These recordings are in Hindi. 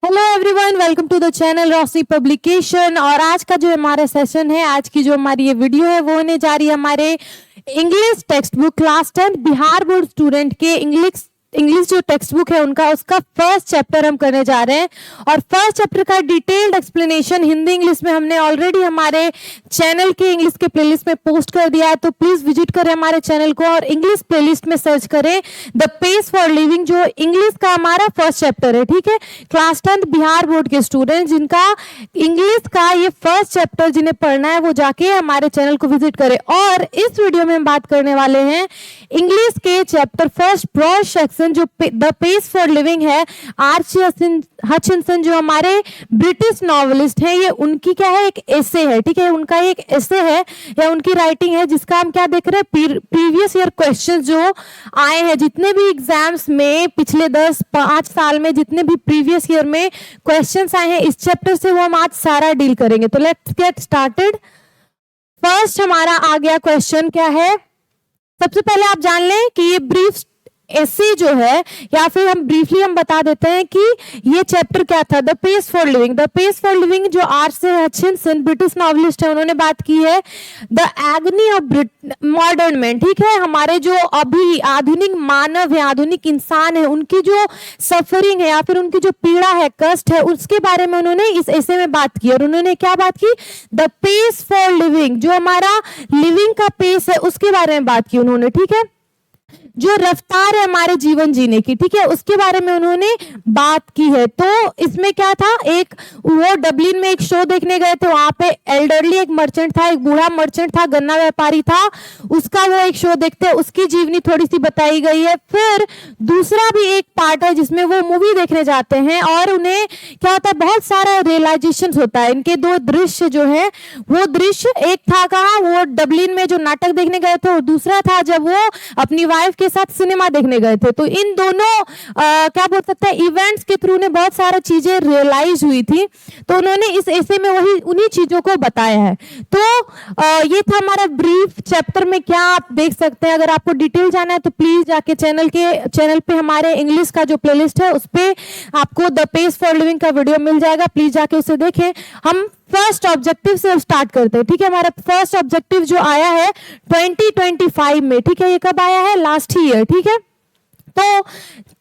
Hello everyone, welcome to the channel Roshni publication. और आज का जो हमारा सेशन है, आज की जो हमारी ये वीडियो है वो होने जा रही है हमारे English text book class 10 Bihar board student के इंग्लिश जो टेक्स्ट बुक है उनका उसका फर्स्ट चैप्टर हम करने जा रहे हैं। और फर्स्ट चैप्टर का डिटेल्ड एक्सप्लेनेशन हिंदी इंग्लिश में हमने ऑलरेडी हमारे चैनल के इंग्लिश के प्लेलिस्ट में पोस्ट कर दिया है, तो प्लीज विजिट करें हमारे चैनल को और इंग्लिश प्लेलिस्ट में सर्च करें द पेस फॉर लिविंग, जो इंग्लिश का हमारा फर्स्ट चैप्टर है। ठीक है, क्लास 10 बिहार बोर्ड के स्टूडेंट जिनका इंग्लिश का ये फर्स्ट चैप्टर जिन्हें पढ़ना है वो जाके हमारे चैनल को विजिट करें। और इस वीडियो में हम बात करने वाले हैं इंग्लिश के चैप्टर फर्स्ट ब्रॉड सेक्शन जो द पेस फॉर लिविंग है। आर्ची हचिंसन जो हमारे ब्रिटिश नॉवेलिस्ट हैं, ये उनकी क्या है, एक एसे है। ठीक है, उनका एक एसे है या उनकी राइटिंग है जिसका हम क्या देख रहे हैं, प्रीवियस ईयर क्वेश्चंस जो आए हैं, जितने भी एग्जाम्स में पिछले 5 साल में जितने भी प्रीवियस ईयर में क्वेश्चंस आए हैं, इस चैप्टर से वो हम आज सारा डील करेंगे। तो लेट्स गेट स्टार्टेड। फर्स्ट हमारा आ गया क्वेश्चन क्या है। सबसे पहले आप जान लें कि ये ब्रीफ ऐसे जो है, या फिर हम ब्रीफली हम बता देते हैं कि ये चैप्टर क्या था। The pace for living, the pace for living जो आर्ची हचिंसन ब्रिटिश नॉवेलिस्ट है उन्होंने बात की है। The agony of modern man, ठीक है, हमारे जो अभी आधुनिक मानव है, आधुनिक इंसान है, उनकी जो सफरिंग है या फिर उनकी जो पीड़ा है, कष्ट है, उसके बारे में उन्होंने इस ऐसे में बात की। और उन्होंने क्या बात की, द पेस फॉर लिविंग, जो हमारा लिविंग का पेस है उसके बारे में बात की उन्होंने। ठीक है, जो रफ्तार है हमारे जीवन जीने की, ठीक है, उसके बारे में उन्होंने बात की है। तो इसमें क्या था, एक वो डबलिन में एक शो देखने गए थे, वहां पे एल्डरली एक मर्चेंट था, एक बूढ़ा मर्चेंट था, गन्ना व्यापारी था, उसका वो एक शो देखते, उसकी जीवनी थोड़ी सी बताई गई है। फिर दूसरा भी एक पार्ट है जिसमें वो मूवी देखने जाते हैं और उन्हें क्या होता है, बहुत सारा रियलाइजेशन होता है। इनके दो दृश्य जो है, वो दृश्य एक था कहाँ, वो डबलिन में जो नाटक देखने गए थे, और दूसरा था जब वो अपनी वाइफ के साथ सिनेमा देखने गए थे। तो इन दोनों क्या बोल सकते हैं, इवेंट्स के थ्रू ने बहुत सारी चीजें रियलाइज हुई थी, तो उन्होंने इस ऐसे में वही उन्हीं चीजों को बताया है। तो ये था हमारा ब्रीफ चैप्टर में, क्या आप देख सकते हैं। अगर आपको डिटेल जाना है तो प्लीज जाके चैनल पे हमारे इंग्लिश का जो प्लेलिस्ट है उस पे आपको द पेस फॉर लिविंग का वीडियो मिल जाएगा, प्लीज जाके उसे देखें। हम फर्स्ट ऑब्जेक्टिव से स्टार्ट करते हैं। ठीक है, हमारा फर्स्ट ऑब्जेक्टिव जो आया है 2025 में, ठीक है, ये कब आया है, लास्ट ईयर। ठीक है, तो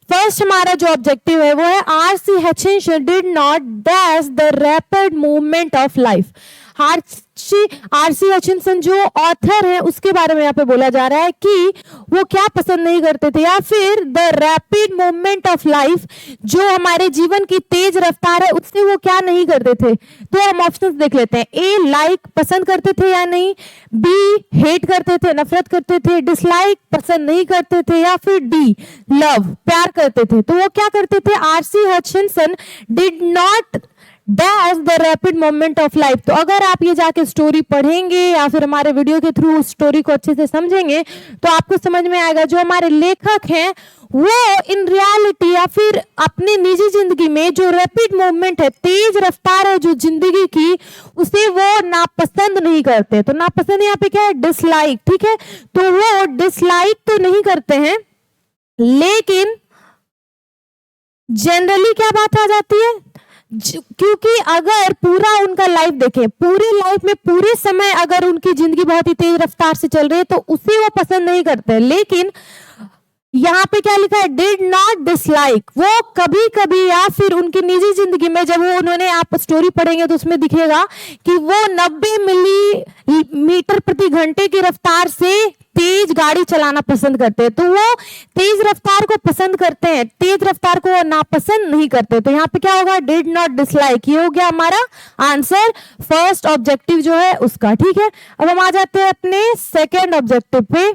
फर्स्ट हमारा जो ऑब्जेक्टिव है वो है RC Hutchinson did not dash the rapid movement of life. RC Hutchinson जो ऑथर है उसके बारे में यहाँ पे बोला जा रहा है कि वो क्या पसंद नहीं करते थे, या फिर the rapid movement of life, जो हमारे जीवन की तेज रफ्तार है उससे वो क्या नहीं करते थे। तो हम ऑप्शंस देख लेते हैं। ए लाइक, पसंद करते थे या नहीं। बी हेट करते थे, नफरत करते थे। डिसलाइक, पसंद नहीं करते थे। या फिर डी लव, प्यार करते थे। तो वो क्या करते थे, RC Hutchinson did not dash the rapid moment of life. तो अगर आप ये जाके स्टोरी पढ़ेंगे या फिर हमारे वीडियो के थ्रू उस स्टोरी को अच्छे से समझेंगे तो आपको समझ में आएगा जो हमारे लेखक हैं वो इन रियलिटी या फिर अपनी निजी जिंदगी में जो रैपिड मूवमेंट है, तेज रफ्तार है जो जिंदगी की, उसे वो नापसंद नहीं करते। तो नापसंद यहाँ पे क्या है, डिसलाइक। ठीक है, तो वो डिसलाइक तो नहीं करते हैं, लेकिन जनरली क्या बात आ जाती है, क्योंकि अगर पूरा उनका लाइफ देखें, पूरी लाइफ में पूरे समय अगर उनकी जिंदगी बहुत ही तेज रफ्तार से चल रही है तो उसे वो पसंद नहीं करते। लेकिन यहाँ पे क्या लिखा है, डिड नॉट डिसलाइक, वो कभी कभी या फिर उनकी निजी जिंदगी में जब वो उन्होंने, आप स्टोरी पढ़ेंगे तो उसमें दिखेगा कि वो 90 मिलीमीटर प्रति घंटे की रफ्तार से तेज गाड़ी चलाना पसंद करते हैं। तो वो तेज रफ्तार को पसंद करते हैं, तेज रफ्तार को नापसंद नहीं करते। तो यहाँ पे क्या होगा, डिड नॉट डिसलाइक, ये हो गया हमारा आंसर फर्स्ट ऑब्जेक्टिव जो है उसका। ठीक है, अब हम आ जाते हैं अपने सेकेंड ऑब्जेक्टिव पे।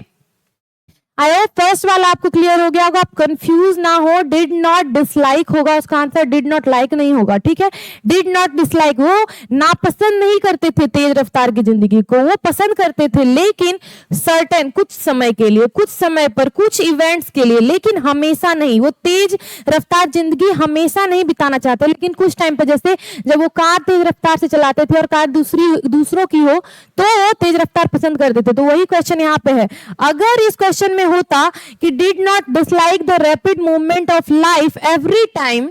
आई होप फर्स्ट वाला आपको क्लियर हो गया होगा, आप कंफ्यूज ना हो। डिड नॉट डिसलाइक होगा उसका आंसर, डिड नॉट लाइक नहीं होगा। ठीक है, डिड नॉट डिसलाइक, वो नापसंद नहीं करते थे तेज रफ्तार की जिंदगी को, वो पसंद करते थे, लेकिन सर्टेन, कुछ समय के लिए, कुछ समय पर, कुछ इवेंट्स के लिए, लेकिन हमेशा नहीं। वो तेज रफ्तार जिंदगी हमेशा नहीं बिताना चाहते, लेकिन कुछ टाइम पर, जैसे जब वो कार तेज रफ्तार से चलाते थे और कार दूसरों की हो तो वो तेज रफ्तार पसंद करते थे। तो वही क्वेश्चन यहाँ पे है। अगर इस क्वेश्चन में होता कि did not dislike the rapid movement of life every time,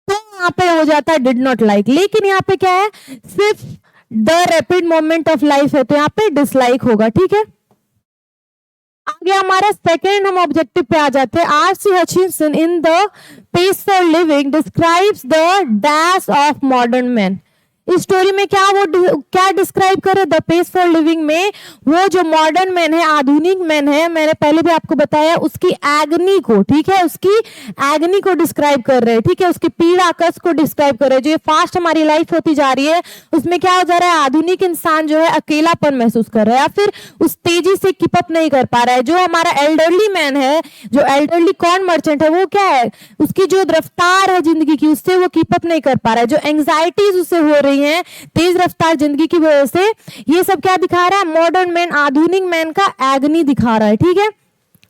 तो यहाँ पे हो जाता है डिड नॉट लाइक, लेकिन यहाँ पे क्या है, सिर्फ the rapid moment of life है, तो यहाँ पे डिसलाइक होगा। ठीक है, आगे हमारा सेकेंड हम ऑब्जेक्टिव पे आ जाते हैं। R C. Hutchinson in the pace for living describes the dash of modern man. इस स्टोरी में क्या डिस्क्राइब करे, द पेस फॉर लिविंग में वो जो मॉडर्न मैन है, आधुनिक मैन है, मैंने पहले भी आपको बताया, उसकी एग्नी को, ठीक है, उसकी एग्नी को डिस्क्राइब कर रहे हैं। ठीक है, उसकी पीड़ा कष्ट को डिस्क्राइब कर रहे हैं। जो ये फास्ट हमारी लाइफ होती जा रही है उसमें क्या हो जा रहा है, आधुनिक इंसान जो है अकेलापन महसूस कर रहा है या फिर उस तेजी से कीप अप नहीं कर पा रहा है। जो हमारा एल्डरली मैन है, जो एल्डरली कॉर्न मर्चेंट है, वो क्या है, उसकी जो रफ्तार है जिंदगी की, उससे वो कीप अप नहीं कर पा रहा है। जो एंग्जाइटीज उससे हो रही है तेज रफ्तार जिंदगी की वजह से, ये सब क्या दिखा रहा है, मॉडर्न मैन, आधुनिक मैन का एग्नी दिखा रहा है। ठीक है,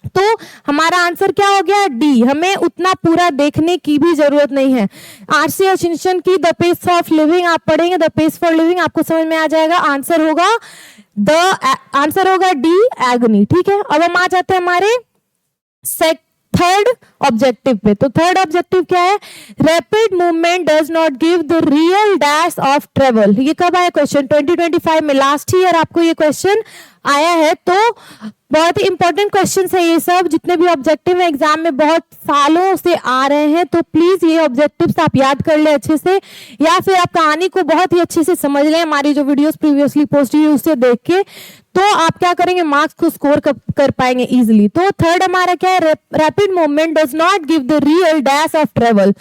तो हमारा आंसर क्या हो गया, डी। हमें उतना पूरा देखने की भी जरूरत नहीं है। आर.सी. हचिंसन की द पेस ऑफ लिविंग आप पढ़ेंगे, द पेस फॉर लिविंग, आपको समझ में आ जाएगा। आंसर होगा डी, एग्नी। ठीक है, अब हम आ जाते हैं हमारे थर्ड ऑब्जेक्टिव पे। तो थर्ड ऑब्जेक्टिव क्या है, rapid movement does not give the real dash of travel. ये कब आया क्वेश्चन, 2025 में, लास्ट ईयर आपको ये क्वेश्चन आया है। तो बहुत ही इंपॉर्टेंट क्वेश्चन है ये सब, जितने भी ऑब्जेक्टिव एग्जाम में बहुत सालों से आ रहे हैं। तो प्लीज ये ऑब्जेक्टिव्स आप याद कर ले अच्छे से, या फिर आप कहानी को बहुत ही अच्छे से समझ लें हमारी जो वीडियोस प्रीवियसली पोस्ट हुई उससे देख के, तो आप क्या करेंगे, मार्क्स को स्कोर कर पाएंगे इजिली। तो थर्ड हमारा क्या है, rapid movement does not give the real dash of travel.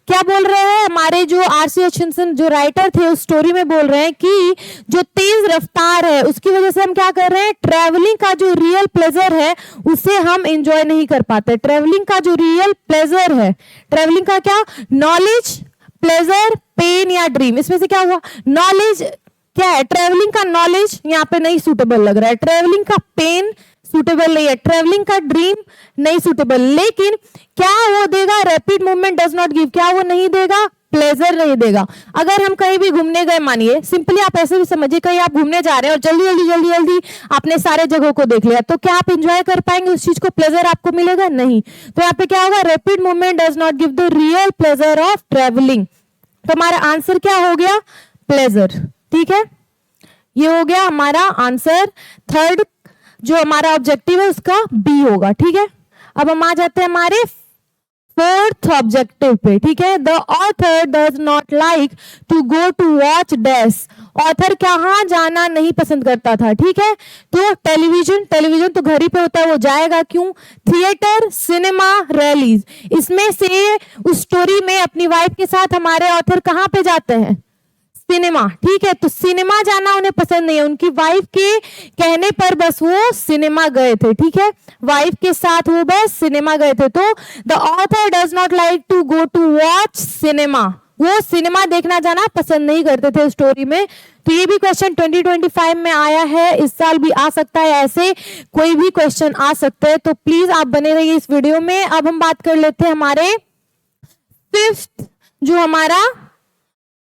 क्या बोल रहे हैं हमारे जो आर.सी. हचिंसन जो राइटर थे उस स्टोरी में बोल रहे हैं कि जो तेज रफ्तार है उसकी वजह से हम क्या कर रहे हैं, ट्रेवलिंग का जो रियल प्लेजर है उसे हम एंजॉय नहीं कर पाते। ट्रेवलिंग का जो रियल प्लेजर है, ट्रेवलिंग का क्या, नॉलेज, प्लेजर, पेन या ड्रीम, इसमें से क्या हुआ, नॉलेज क्या है, ट्रेवलिंग का नॉलेज यहाँ पे नहीं सूटेबल लग रहा है, ट्रेवलिंग का पेन सूटेबल नहीं है, ट्रेवलिंग का ड्रीम नहीं सूटेबल, लेकिन क्या वो देगा, rapid movement does not give, क्या वो नहीं देगा, प्लेजर नहीं देगा। अगर हम कहीं भी घूमने गए, मानिए सिंपली आप ऐसे भी समझिए, कहीं आप घूमने जा रहे हैं और जल्दी आपने सारे जगहों को देख लिया, तो क्या आप एंजॉय कर पाएंगे उस चीज को, प्लेजर आपको मिलेगा नहीं। तो यहाँ पे क्या होगा, rapid movement does not give the real pleasure of travelling. तो हमारा आंसर क्या हो गया, प्लेजर। ठीक है, ये हो गया हमारा आंसर। थर्ड जो हमारा ऑब्जेक्टिव है उसका बी होगा। ठीक है, अब हम आ जाते हैं हमारे फोर्थ ऑब्जेक्टिव पे। ठीक है, the author does not like to go to watch dash. Author कहाँ जाना नहीं पसंद करता था। ठीक है, तो टेलीविजन तो घर ही पे होता है, वो जाएगा क्यों, थिएटर, सिनेमा, रैलीज। इसमें से उस स्टोरी में अपनी वाइफ के साथ हमारे ऑथर कहाँ पे जाते हैं, सिनेमा। ठीक है, तो सिनेमा जाना उन्हें पसंद नहीं है, उनकी वाइफ के कहने पर बस वो सिनेमा गए थे। ठीक है, वाइफ के साथ वो बस सिनेमा गए थे। तो the author does not like to go to watch cinema, वो सिनेमा देखना जाना पसंद नहीं करते थे स्टोरी में। तो ये भी क्वेश्चन 2025 में आया है, इस साल भी आ सकता है, ऐसे कोई भी क्वेश्चन आ सकते हैं। तो प्लीज आप बने रहिए इस वीडियो में। अब हम बात कर लेते हैं हमारे फिफ्थ जो हमारा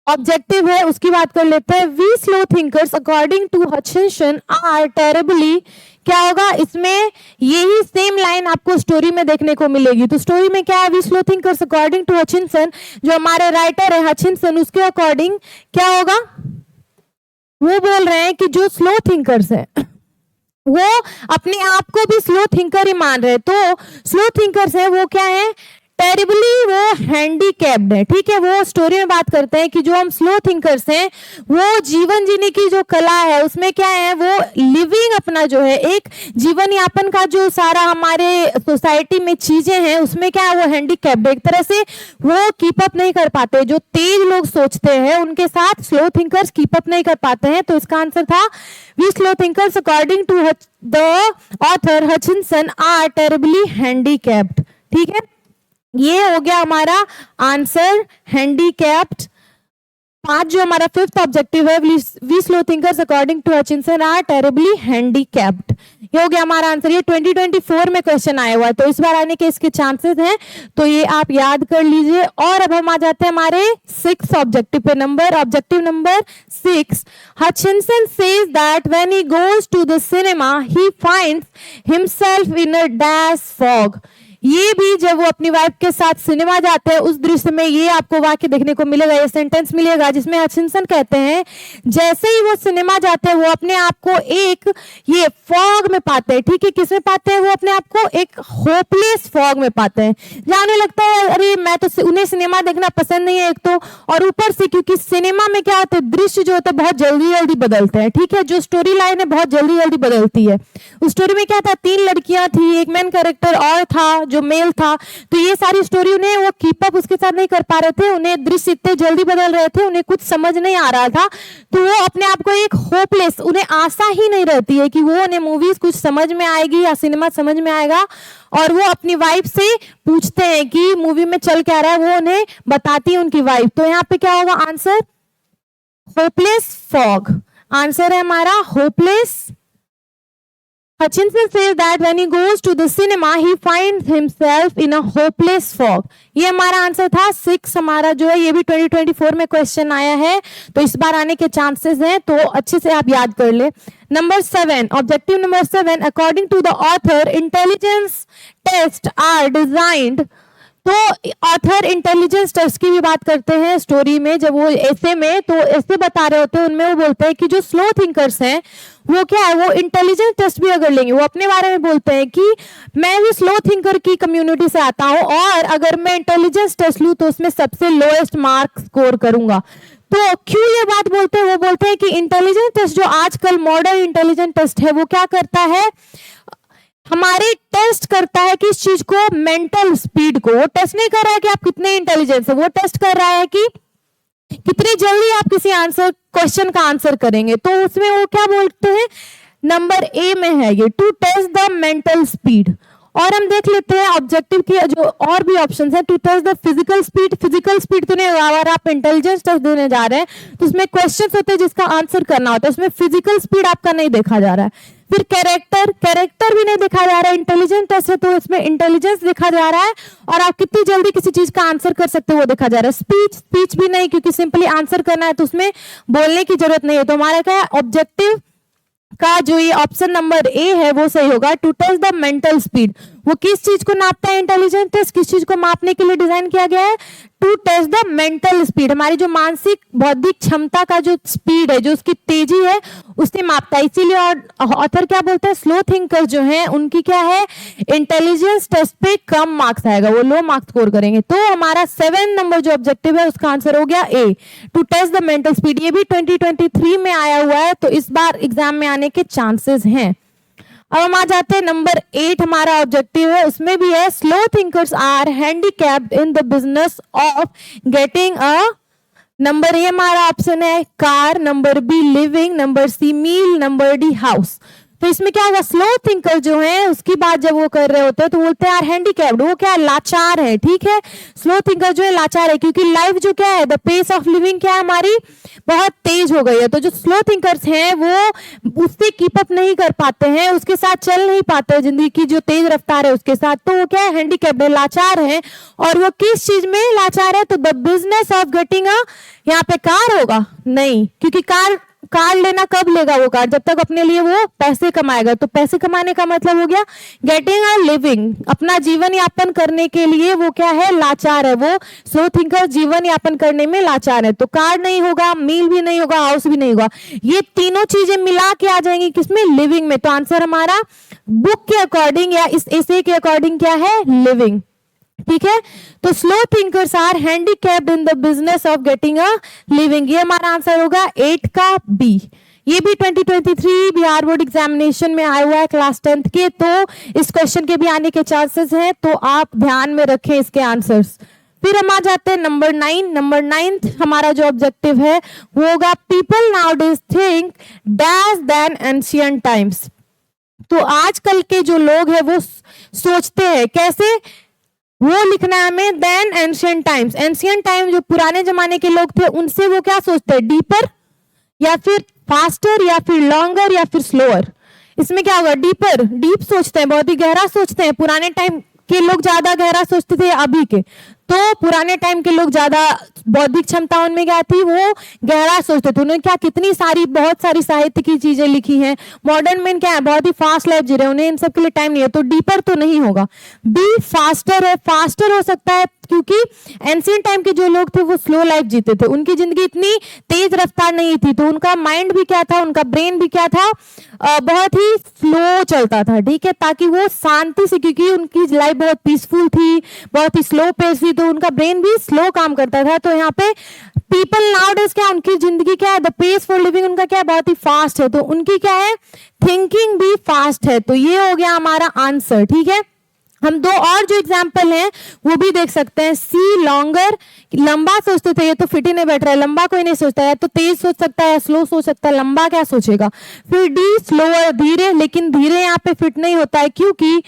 ऑब्जेक्टिव है उसकी बात कर लेते हैं। We slow thinkers according to Hutchinson are terribly. क्या होगा, इसमें यही सेम लाइन आपको स्टोरी में देखने को मिलेगी। तो स्टोरी में क्या है, we slow thinkers according to Hutchinson, जो हमारे राइटर है हचिंसन, उसके अकॉर्डिंग क्या होगा, वो बोल रहे हैं कि जो स्लो थिंकर्स है वो अपने आप को भी स्लो थिंकर ही मान रहे। तो स्लो थिंकर्स है वो क्या है, टेरिबली वो हैंडीकैप्ड है। ठीक है, वो स्टोरी में बात करते हैं कि जो हम स्लो थिंकर्स हैं वो जीवन जीने की जो कला है उसमें क्या है, वो लिविंग अपना जो है एक जीवन यापन का जो सारा हमारे सोसाइटी में चीजें हैं उसमें क्या है, वो हैंडीकैप्ड है। एक तरह से वो कीप अप नहीं कर पाते। जो तेज लोग सोचते हैं उनके साथ स्लो थिंकर्स कीप अप नहीं कर पाते हैं। तो इसका आंसर था we slow thinkers according to the author Hutchinson are terribly handicapped. ठीक है, ये हो गया हमारा आंसर, हैंडीकैप्ड। 5 जो हमारा फिफ्थ ऑब्जेक्टिव है, we slow thinkers according to Hutchinson are terribly handicapped, ये हो गया हमारा आंसर। ये 2024 में क्वेश्चन आया हुआ है, तो इस बार आने के इसके चांसेस हैं, तो ये आप याद कर लीजिए। और अब हम आ जाते हैं हमारे 6th ऑब्जेक्टिव पे। Objective number 6, Hutchinson says that when he goes to the cinema he finds himself in a dash fog. ये भी जब वो अपनी वाइफ के साथ सिनेमा जाते हैं उस दृश्य में ये आपको वाक्य देखने को मिलेगा, ये सेंटेंस मिलेगा जिसमें हचिंसन कहते हैं जैसे ही वो सिनेमा जाते हैं वो अपने आप को एक ये फॉग में पाते हैं। ठीक है, किसमें पाते हैं? वो अपने आप को एक होपलेस फॉग में पाते हैं, जाने लगता है अरे मैं तो उन्हें सिनेमा देखना पसंद नहीं है एक तो, और ऊपर से क्योंकि सिनेमा में क्या होता है, दृश्य जो होता है बहुत जल्दी जल्दी बदलते हैं। ठीक है, जो स्टोरी लाइन है बहुत जल्दी जल्दी बदलती है। उस स्टोरी में क्या था, 3 लड़कियां थी, एक मेन कैरेक्टर और था जो मेल था, तो ये सारी स्टोरी उन्हें वो कीप अप उसके साथ नहीं कर पा रहे थे, उन्हें दृश्य इतने जल्दी बदल रहे थे, उन्हें कुछ समझ नहीं आ रहा था, तो वो अपने आप को एक होपलेस, उन्हें आशा ही नहीं रहती है कि वो उन्हें मूवीज कुछ समझ में आएगी या सिनेमा समझ में आएगा, और वो अपनी वाइफ से पूछते हैं कि मूवी में चल क्या रहा है, वो उन्हें बताती है उनकी वाइफ। तो यहाँ पे क्या होगा आंसर, होपलेस फॉग। आंसर है हमारा hopeless. Hutchinson says that when he goes to the cinema, he finds himself in a hopeless fog. ये हमारा आंसर था 6। हमारा जो है ये भी 2024 में क्वेश्चन आया है, तो इस बार आने के चांसेस हैं, तो अच्छे से आप याद कर ले। Number 7, objective number 7, according to the author intelligence test are designed. तो ऑथर इंटेलिजेंस टेस्ट की भी बात करते हैं स्टोरी में, जब वो ऐसे में तो ऐसे बता रहे होते हैं, उनमें वो बोलते हैं कि जो स्लो थिंकर्स हैं वो क्या है, वो इंटेलिजेंस टेस्ट भी अगर लेंगे, वो अपने बारे में बोलते हैं कि मैं भी स्लो थिंकर की कम्युनिटी से आता हूं और अगर मैं इंटेलिजेंस टेस्ट लूं तो उसमें सबसे लोएस्ट मार्क स्कोर करूंगा। तो क्यों ये बात बोलते हैं, वो बोलते हैं कि इंटेलिजेंस टेस्ट जो आजकल मॉडर्न इंटेलिजेंस टेस्ट है वो क्या करता है, हमारे टेस्ट करता है कि इस चीज को, मेंटल स्पीड को, वो टेस्ट नहीं कर रहा है कि आप कितने इंटेलिजेंस है, वो टेस्ट कर रहा है कि कितनी जल्दी आप किसी आंसर क्वेश्चन का आंसर करेंगे। तो उसमें वो क्या बोलते हैं, नंबर ए में है ये, to test the mental speed. और हम देख लेते हैं ऑब्जेक्टिव की जो और भी ऑप्शंस हैं, to test the physical speed. Physical speed तो नहीं होगा, अगर आप इंटेलिजेंस टेस्ट देने जा रहे हैं तो उसमें क्वेश्चंस होते हैं जिसका आंसर करना होता है, उसमें फिजिकल स्पीड आपका नहीं देखा जा रहा है। फिर कैरेक्टर भी नहीं देखा जा रहा है, इंटेलिजेंस टेस्ट है तो इसमें इंटेलिजेंस देखा जा रहा है और आप कितनी जल्दी किसी चीज का आंसर कर सकते हो वो देखा जा रहा है। स्पीच भी नहीं, क्योंकि सिंपली आंसर करना है तो उसमें बोलने की जरूरत नहीं है। तो हमारा क्या है, ऑब्जेक्टिव का जो ये ऑप्शन नंबर ए है वो सही होगा, to test the mental speed. वो किस चीज को नापता है, इंटेलिजेंस टेस्ट किस चीज को मापने के लिए डिजाइन किया गया है, to test the mental speed, हमारी जो मानसिक बौद्धिक क्षमता का जो स्पीड है, जो उसकी तेजी है, उसे मापता है। इसीलिए ऑथर क्या बोलते हैं, स्लो थिंकर जो हैं उनकी क्या है, इंटेलिजेंस टेस्ट पे कम मार्क्स आएगा, वो लो मार्क्स स्कोर करेंगे। तो हमारा 7 नंबर जो ऑब्जेक्टिव है उसका आंसर हो गया A, to test the mental speed. ये भी 2023 में आया हुआ है, तो इस बार एग्जाम में आने के चांसेस हैं। अब हम आ जाते हैं नंबर 8, हमारा ऑब्जेक्टिव है, उसमें भी है, slow thinkers are handicapped in the business of getting a. Number A हमारा ऑप्शन है car, number B living, number C meal, number D house. तो इसमें क्या होगा, स्लो थिंकर जो है उसकी बात जब वो कर रहे होते हैं तो बोलते हैं यार हैंडीकैप्ड, वो क्या है, लाचार है। ठीक है, स्लो थिंकर जो है लाचार है, क्योंकि लाइफ जो क्या है, द पेस ऑफ लिविंग क्या है हमारी, बहुत तेज हो गई है। तो जो स्लो थिंकर्स हैं वो उससे कीप अप नहीं कर पाते हैं, उसके साथ चल नहीं पाते, जिंदगी की जो तेज रफ्तार है उसके साथ, तो वो क्या है, हैंडीकैप्ड है, लाचार है। और वो किस चीज में लाचार है, तो the business of getting a, यहाँ पे कार होगा नहीं, क्योंकि कार लेना कब लेगा वो कार, जब तक अपने लिए वो पैसे कमाएगा। तो पैसे कमाने का मतलब हो गया गेटिंग अ लिविंग, अपना जीवन यापन करने के लिए वो क्या है, लाचार है। वो स्लो थिंकर जीवन यापन करने में लाचार है। तो कार नहीं होगा, मील भी नहीं होगा, हाउस भी नहीं होगा, ये तीनों चीजें मिला के आ जाएंगी किसमें, लिविंग में। तो आंसर हमारा बुक के अकॉर्डिंग या इस एसे के अकॉर्डिंग क्या है, लिविंग। ठीक है, तो slow thinkers are handicapped in the business of getting a living, ये हमारा आंसर होगा 8 का बी। ये भी 2023 बिहार बोर्ड एग्जामिनेशन में आया हुआ है क्लास 10th के, तो इस क्वेश्चन के भी आने के चांसेस हैं, तो आप ध्यान में रखें इसके आंसर्स। फिर हम आ जाते हैं नंबर 9। नंबर 9 हमारा जो ऑब्जेक्टिव है वो होगा, people nowadays think dash than ancient times. तो आजकल के जो लोग हैं वो सोचते हैं कैसे, वो लिखना है हमें, then ancient times. Ancient time जो पुराने जमाने के लोग थे उनसे वो क्या सोचते हैं, डीपर या फिर फास्टर या फिर लॉन्गर या फिर स्लोअर। इसमें क्या होगा, डीप सोचते हैं, बहुत ही गहरा सोचते हैं। पुराने टाइम के लोग ज्यादा गहरा सोचते थे अभी के, तो पुराने टाइम के लोग ज्यादा बौद्धिक क्षमता उनमें क्या थी, वो गहरा सोचते थे, उन्होंने क्या कितनी सारी बहुत सारी साहित्य की चीजें लिखी हैं। मॉडर्न मैन क्या है, बहुत ही फास्ट लाइफ जी रहे हैं, उन्हें इन सब के लिए टाइम नहीं है, तो डीपर तो नहीं होगा। बी फास्टर है, फास्टर हो सकता है क्योंकि एंशिएंट टाइम के जो लोग थे वो स्लो लाइफ जीते थे, उनकी जिंदगी इतनी तेज रफ्तार नहीं थी, तो उनका माइंड भी क्या था, उनका ब्रेन भी क्या था, बहुत ही स्लो चलता था, ठीक है, ताकि वो शांति से, क्योंकि उनकी लाइफ बहुत पीसफुल थी, बहुत ही स्लो पेस थी, तो उनका ब्रेन भी स्लो काम करता था। तो यहाँ पे पीपल नाउडेज क्या, उनकी जिंदगी क्या है, द पेस फॉर लिविंग उनका क्या है, बहुत ही फास्ट है, तो उनकी क्या है, थिंकिंग भी फास्ट है। तो ये हो गया हमारा आंसर, ठीक है। हम दो और जो एग्जाम्पल हैं वो भी देख सकते हैं। सी लॉन्गर, लंबा सोचते थे, ये तो फिट ही नहीं बैठ रहा है, लंबा कोई नहीं सोचता है, तो तेज सोच सकता है, स्लो सोच सकता है, लंबा क्या सोचेगा। फिर डी स्लोअर, धीरे, लेकिन धीरे यहाँ पे फिट नहीं होता है क्योंकि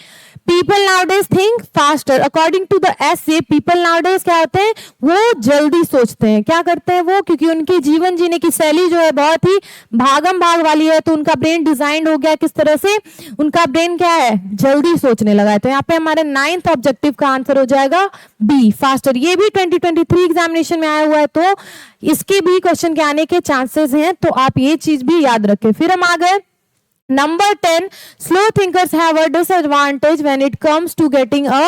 people nowadays think faster. According to the essay people nowadays क्या होते हैं, वो जल्दी सोचते हैं। क्या करते हैं वो, क्योंकि उनकी जीवन जीने की शैली जो है बहुत ही भागम भाग वाली है, तो उनका ब्रेन डिजाइन हो गया किस तरह से, उनका ब्रेन क्या है, जल्दी सोचने लगा है। तो यहाँ पे हमारे 9th ऑब्जेक्टिव का आंसर हो जाएगा बी फास्टर। ये भी 2023 एग्जामिनेशन में आया हुआ है, तो इसके भी क्वेश्चन के आने के चांसेस हैं, तो आप ये चीज भी याद रखें। फिर हम आ गए number 10, slow thinkers have a disadvantage when it comes to getting a,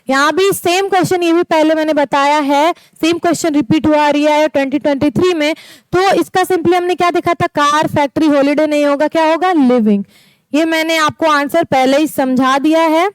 यहाँ भी सेम क्वेश्चन, ये भी पहले मैंने बताया है, सेम क्वेश्चन रिपीट हुआ रहा है 2023 में। तो इसका सिंपली हमने क्या देखा था, कार, फैक्ट्री, हॉलीडे नहीं होगा, क्या होगा, लिविंग। ये मैंने आपको आंसर पहले ही समझा दिया है,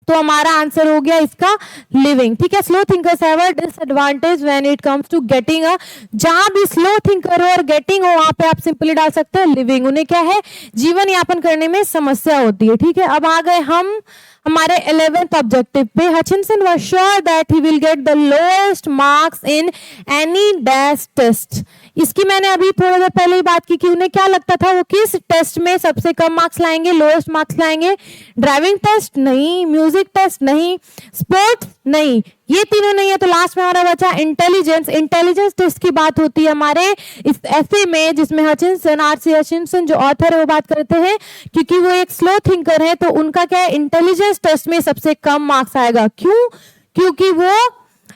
तो हमारा आंसर हो गया इसका लिविंग, ठीक है। Slow thinkers have a disadvantage when it comes to getting a, जहां भी स्लो थिंकर हो और गेटिंग हो वहां पे आप सिंपली डाल सकते हैं लिविंग। उन्हें क्या है, जीवन यापन करने में समस्या होती है, ठीक है। अब आ गए हम हमारे 11th ऑब्जेक्टिव पे। Hutchinson was sure that he will get the lowest marks in any dash test. इसकी मैंने अभी थोड़ा देर पहले ही बात की कि उन्हें क्या लगता था, वो किस टेस्ट में सबसे कम मार्क्स लाएंगे, लोएस्ट मार्क्स लाएंगे। ड्राइविंग टेस्ट नहीं, म्यूजिक टेस्ट नहीं, स्पोर्ट्स नहीं, ये तीनों नहीं है, तो लास्ट में हमारा बचा इंटेलिजेंस। इंटेलिजेंस टेस्ट की बात होती है हमारे इस ऐसे में, जिसमें हचिंसन, आर.सी. हचिंसन जो ऑथर है वो बात करते हैं, क्योंकि वो एक स्लो थिंकर है, तो उनका क्या है, इंटेलिजेंस टेस्ट में सबसे कम मार्क्स आएगा। क्यों, क्योंकि वो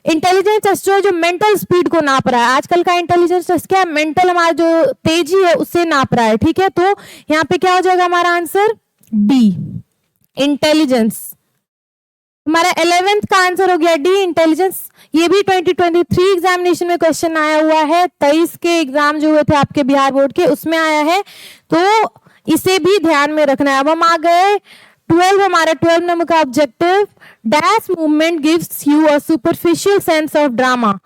इंटेलिजेंस टेस्ट जो है, जो मेंटल स्पीड को नाप रहा है। आजकल का इंटेलिजेंस टेस्ट क्या है, मेंटल हमारा जो तेजी है उससे नाप रहा है, ठीक है। तो यहाँ पे क्या हो जाएगा हमारा आंसर, डी इंटेलिजेंस। हमारा 11th का आंसर हो गया डी इंटेलिजेंस। ये भी 2023 एग्जामिनेशन में क्वेश्चन आया हुआ है, 23 के एग्जाम जो हुए थे आपके बिहार बोर्ड के, उसमें आया है, तो इसे भी ध्यान में रखना है। अब हम आ गए 12, हमारा 12 नंबर का objective, dash movement gives you a superficial sense of drama.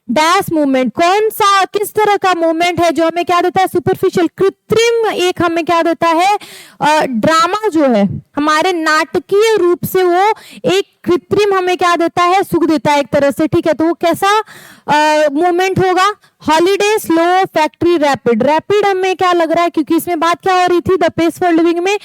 Dash movement, कौन सा, किस तरह का मूवमेंट है जो हमें क्या देता है, सुपरफिशियल, कृत्रिम, एक हमें क्या देता है, ड्रामा जो है हमारे नाटकीय रूप से वो एक कृत्रिम हमें क्या देता है, सुख देता है एक तरह से, ठीक है। तो वो कैसा मूवमेंट होगा, holiday, slow, factory, rapid. Rapid हमें क्या लग रहा है, क्योंकि इसमें बात क्या हो रही थी, द पेस फॉर लिविंग में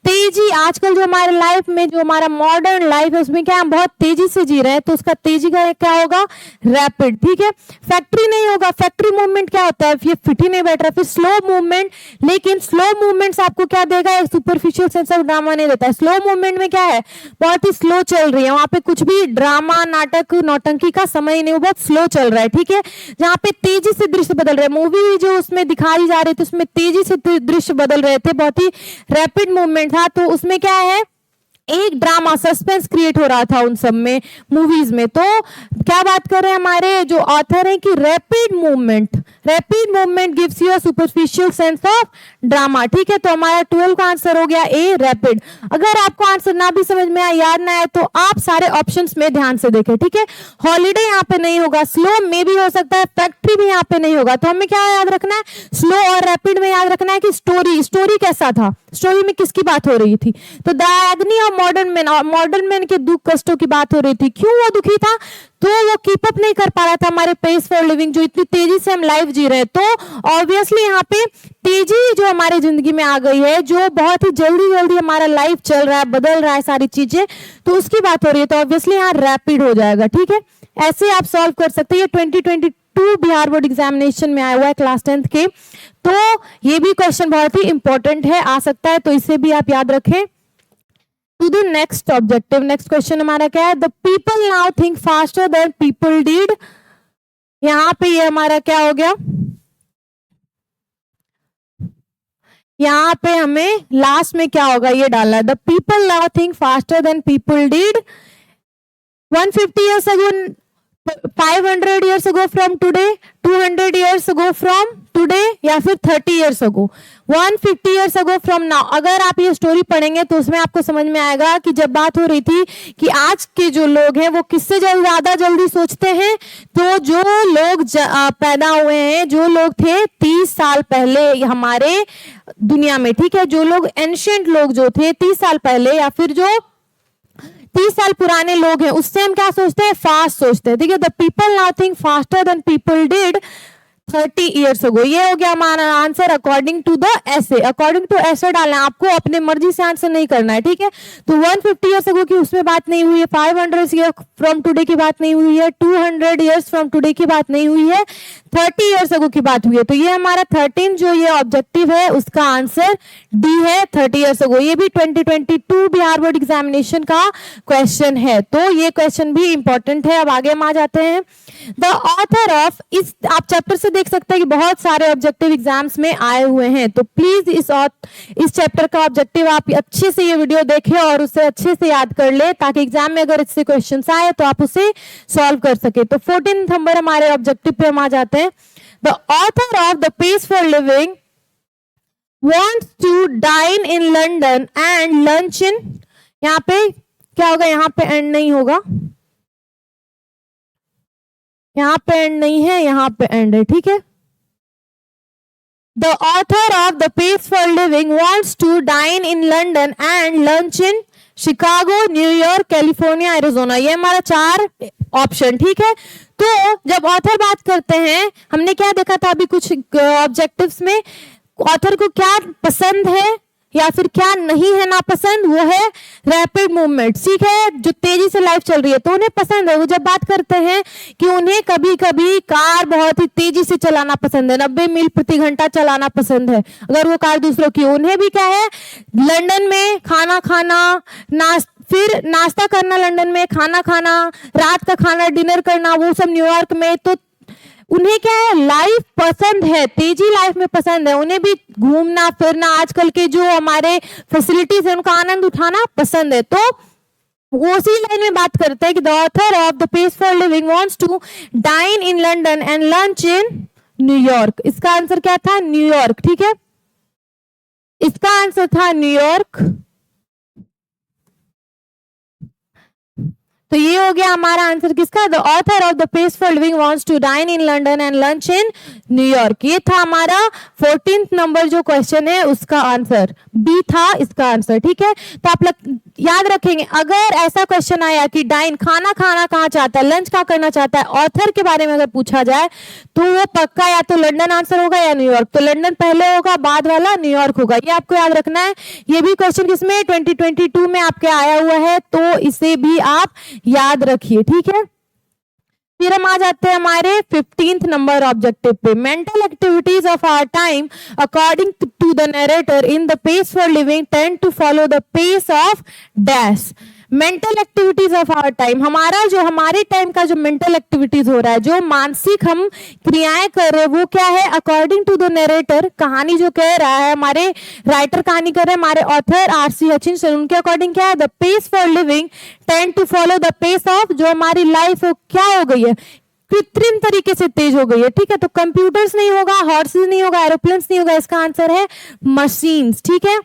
तेजी। आजकल जो हमारे लाइफ में, जो हमारा मॉडर्न लाइफ है उसमें क्या हम बहुत तेजी से जी रहे हैं, तो उसका तेजी का क्या होगा, रैपिड, ठीक है। फैक्ट्री नहीं होगा, फैक्ट्री मूवमेंट क्या होता है, ये फिट ही नहीं बैठ रहा। फिर स्लो मूवमेंट, लेकिन स्लो मूवमेंट्स आपको क्या देगा, एक सुपरफिशियल सेंस ऑफ ड्रामा नहीं देता है। स्लो मूवमेंट में क्या है, बहुत ही स्लो चल रही है, वहां पे कुछ भी ड्रामा, नाटक, नौटंकी का समय नहीं, वो बहुत स्लो चल रहा है, ठीक है। जहाँ पे तेजी से दृश्य बदल रहे हैं, मूवी जो उसमें दिखाई जा रही थी उसमें तेजी से दृश्य बदल रहे थे, बहुत ही रैपिड मूवमेंट था, तो उसमें क्या है, एक ड्रामा, सस्पेंस क्रिएट हो रहा था उन सब में, मूवीज में। तो क्या बात कर रहे हैं हमारे जो ऑथर हैं कि rapid movement gives you a superficial sense of drama, ठीक है। तो हमारा 12 का आंसर हो गया ए, रैपिड। अगर आपको आंसर ना भी समझ में आए, याद ना आए, तो आप सारे ऑप्शंस में ध्यान से देखें, ठीक है। हॉलीडे यहाँ पे नहीं होगा, स्लो में भी हो सकता है, फैक्ट्री भी यहाँ पे नहीं होगा, तो हमें क्या याद रखना है, स्लो और रैपिड में याद रखना है कि स्टोरी कैसा था, स्टोरी में किसकी बात हो रही थी, तो the agony of modern man के दुख कष्टों की बात हो रही थी। क्यों वो दुखी था, तो वो कीप अप नहीं कर पा रहा था हमारे पेस फॉर लिविंग, जो इतनी तेजी से हम लाइफ जी रहे हैं। तो ऑब्वियसली यहाँ पे तेजी जो हमारे जिंदगी में आ गई है, जो बहुत ही जल्दी जल्दी हमारा लाइफ चल रहा है, बदल रहा है सारी चीजें, तो उसकी बात हो रही है, तो ऑब्वियसली यहाँ रैपिड हो जाएगा, ठीक है। ऐसे आप सॉल्व कर सकते हैं। ये 2022 बिहार बोर्ड एग्जामिनेशन में आया हुआ है क्लास 10th के, तो ये भी क्वेश्चन बहुत ही इंपॉर्टेंट है, आ सकता है, तो इसे भी आप याद रखें। To the next objective. Next question हमारा क्या है, the people now think faster than people did. यहाँ पे ये हमारा क्या हो गया, यहाँ पे हमें लास्ट में क्या होगा ये डालना है, the people now think faster than people did 150 years ago, 500 years ago from today, 200 years ago from today, या फिर 30 years ago, 150 years ago from now। अगर आप ये स्टोरी पढ़ेंगे तो उसमें आपको समझ में आएगा कि जब बात हो रही थी कि आज के जो लोग हैं वो किससे ज्यादा जल्दी सोचते हैं, तो जो लोग पैदा हुए हैं, जो लोग थे 30 साल पहले हमारे दुनिया में, ठीक है, जो लोग एंशिएंट लोग जो थे 30 साल पहले या फिर जो 30 साल पुराने लोग हैं, उससे हम क्या सोचते हैं, फास्ट सोचते हैं। ठीक है, the people now think faster than people did 30 years ago। ये हो गया हमारा आंसर अकॉर्डिंग टू द ऐसे। अकॉर्डिंग टू ऐसे डालना है, आपको अपने मर्जी से आंसर नहीं करना है। ठीक है, तो 150 years ago की उसमें बात नहीं हुई है, 500 years फ्रॉम टुडे की बात नहीं हुई है, 200 years फ्रॉम टुडे की बात नहीं हुई है, 30 years ago की बात हुई है। तो ये हमारा 13 जो ये ऑब्जेक्टिव है उसका आंसर डी है, 30 years ago। ये भी 2022 बिहार बोर्ड एग्जामिनेशन का क्वेश्चन है, तो ये क्वेश्चन भी इंपॉर्टेंट है। अब आगे हम आ जाते हैं, द ऑथर ऑफ, इस आप चैप्टर से देख सकते हैं कि बहुत सारे ऑब्जेक्टिव एग्जाम्स में आए हुए हैं, तो प्लीज इस चैप्टर का ऑब्जेक्टिव आप अच्छे से ये वीडियो देखें और उसे अच्छे से याद कर ले, ताकि एग्जाम में अगर इससे क्वेश्चंस आए तो आप उसे सॉल्व कर सके। तो 14 नंबर हमारे ऑब्जेक्टिव पे हम आ जाते हैं, the author of the pace for living wants to dine in London and lunch in, यहाँ पे क्या होगा, यहाँ पे एंड नहीं होगा, यहाँ पे एंड नहीं है, यहाँ पे एंड है। ठीक है, the author of the pace for living wants to dine in London and lunch in Chicago, New York, California, Arizona. ये हमारा 4 ऑप्शन। ठीक है, तो जब ऑथर बात करते हैं, हमने क्या देखा था अभी कुछ ऑब्जेक्टिव्स में, ऑथर को क्या पसंद है या फिर क्या नहीं है नापसंद, वो है रैपिड मूवमेंट। ठीक है, जो तेजी से लाइफ चल रही है तो उन्हें पसंद है। वो जब बात करते हैं कि उन्हें कभी कभी कार बहुत ही तेजी से चलाना पसंद है, 90 मील प्रति घंटा चलाना पसंद है, अगर वो कार दूसरों की, उन्हें भी क्या है, लंदन में खाना खाना, फिर नाश्ता करना लंदन में, खाना खाना, रात का खाना डिनर करना, वो सब न्यूयॉर्क में। तो उन्हें क्या है, लाइफ पसंद है, तेजी लाइफ में पसंद है, उन्हें भी घूमना फिरना, आजकल के जो हमारे फैसिलिटीज है उनका आनंद उठाना पसंद है। तो उसी लाइन में बात करते हैं कि the author of the pace for living wants to dine in London and lunch in New York. इसका आंसर क्या था, न्यूयॉर्क। ठीक है, इसका आंसर था न्यूयॉर्क। तो ये हो गया हमारा आंसर किसका, the author of the pace for living wants to dine in London and lunch in New York. ये था हमारा 14th नंबर जो क्वेश्चन है उसका आंसर, बी था इसका आंसर। ठीक है, तो आप याद रखेंगे, अगर ऐसा क्वेश्चन आया कि डाइन खाना खाना कहाँ चाहता है, लंच कहाँ करना चाहता है, ऑथर के बारे में अगर पूछा जाए तो वो पक्का या तो लंदन आंसर होगा या न्यूयॉर्क। तो लंदन पहले होगा, बाद वाला न्यूयॉर्क होगा, ये आपको याद रखना है। ये भी क्वेश्चन किसमें, 2022 में आपके आया हुआ है, तो इसे भी आप याद रखिए। ठीक है, फिर हम आ जाते हैं हमारे 15th नंबर ऑब्जेक्टिव पे, mental activities of our time according to the narrator in the pace for living tend to follow the pace of dash. Mental activities of our time, हमारा जो हमारे टाइम का जो मेंटल एक्टिविटीज हो रहा है, जो मानसिक हम क्रियाएं कर रहे हैं, वो क्या है, अकॉर्डिंग टू द नरेटर, कहानी जो कह रहा है, हमारे राइटर कहानी कर रहे हैं, हमारे ऑथर आर.सी. हचिंसन, उनके अकॉर्डिंग क्या है, the pace for living tend to follow the pace of, जो हमारी लाइफ हो क्या हो गई है, कृत्रिम तरीके से तेज हो गई है। ठीक है, तो कंप्यूटर्स नहीं होगा, हॉर्सेस नहीं होगा, एरोप्लेन्स नहीं होगा, इसका आंसर है मशीन्स। ठीक है,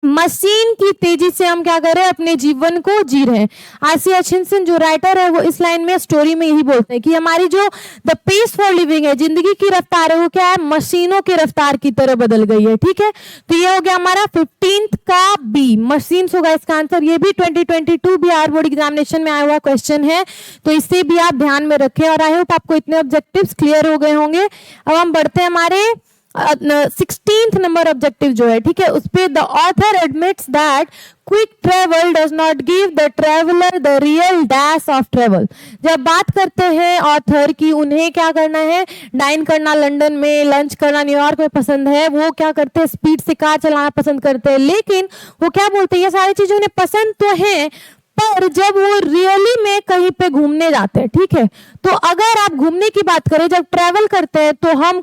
मशीन की तेजी से हम क्या कर रहे हैं, अपने जीवन को जी रहे हैं। आर.सी. हचिंसन जो राइटर है वो इस लाइन में स्टोरी में यही बोलते हैं कि हमारी जो द पेस फॉर लिविंग है, जिंदगी की रफ्तार है, वो क्या है, मशीनों की रफ्तार की तरह बदल गई है। ठीक है, तो ये हो गया हमारा 15th का बी, मशीन्स होगा इसका आंसर। ये भी 2022 बिहार बोर्ड एग्जामिनेशन में आया हुआ क्वेश्चन है, तो इससे भी आप ध्यान में रखें। और आई होप आपको इतने ऑब्जेक्टिव्स क्लियर हो गए होंगे। अब हम बढ़ते हैं हमारे 16th नंबर ऑब्जेक्टिव जो है, ठीक है, उस पे the author admits that quick travel does not give the traveller the real dash of travel. जब बात करते हैं ऑथर की उन्हें क्या करना है, डाइन करना लंदन में, लंच करना न्यूयॉर्क में पसंद है, वो क्या करते हैं, स्पीड से कार चलाना पसंद करते हैं, लेकिन वो क्या बोलते हैं, ये सारी चीजें उन्हें पसंद तो हैं, पर जब वो रियली में कहीं पे घूमने जाते हैं, ठीक है, तो अगर आप घूमने की बात करें, जब ट्रैवल करते हैं तो हम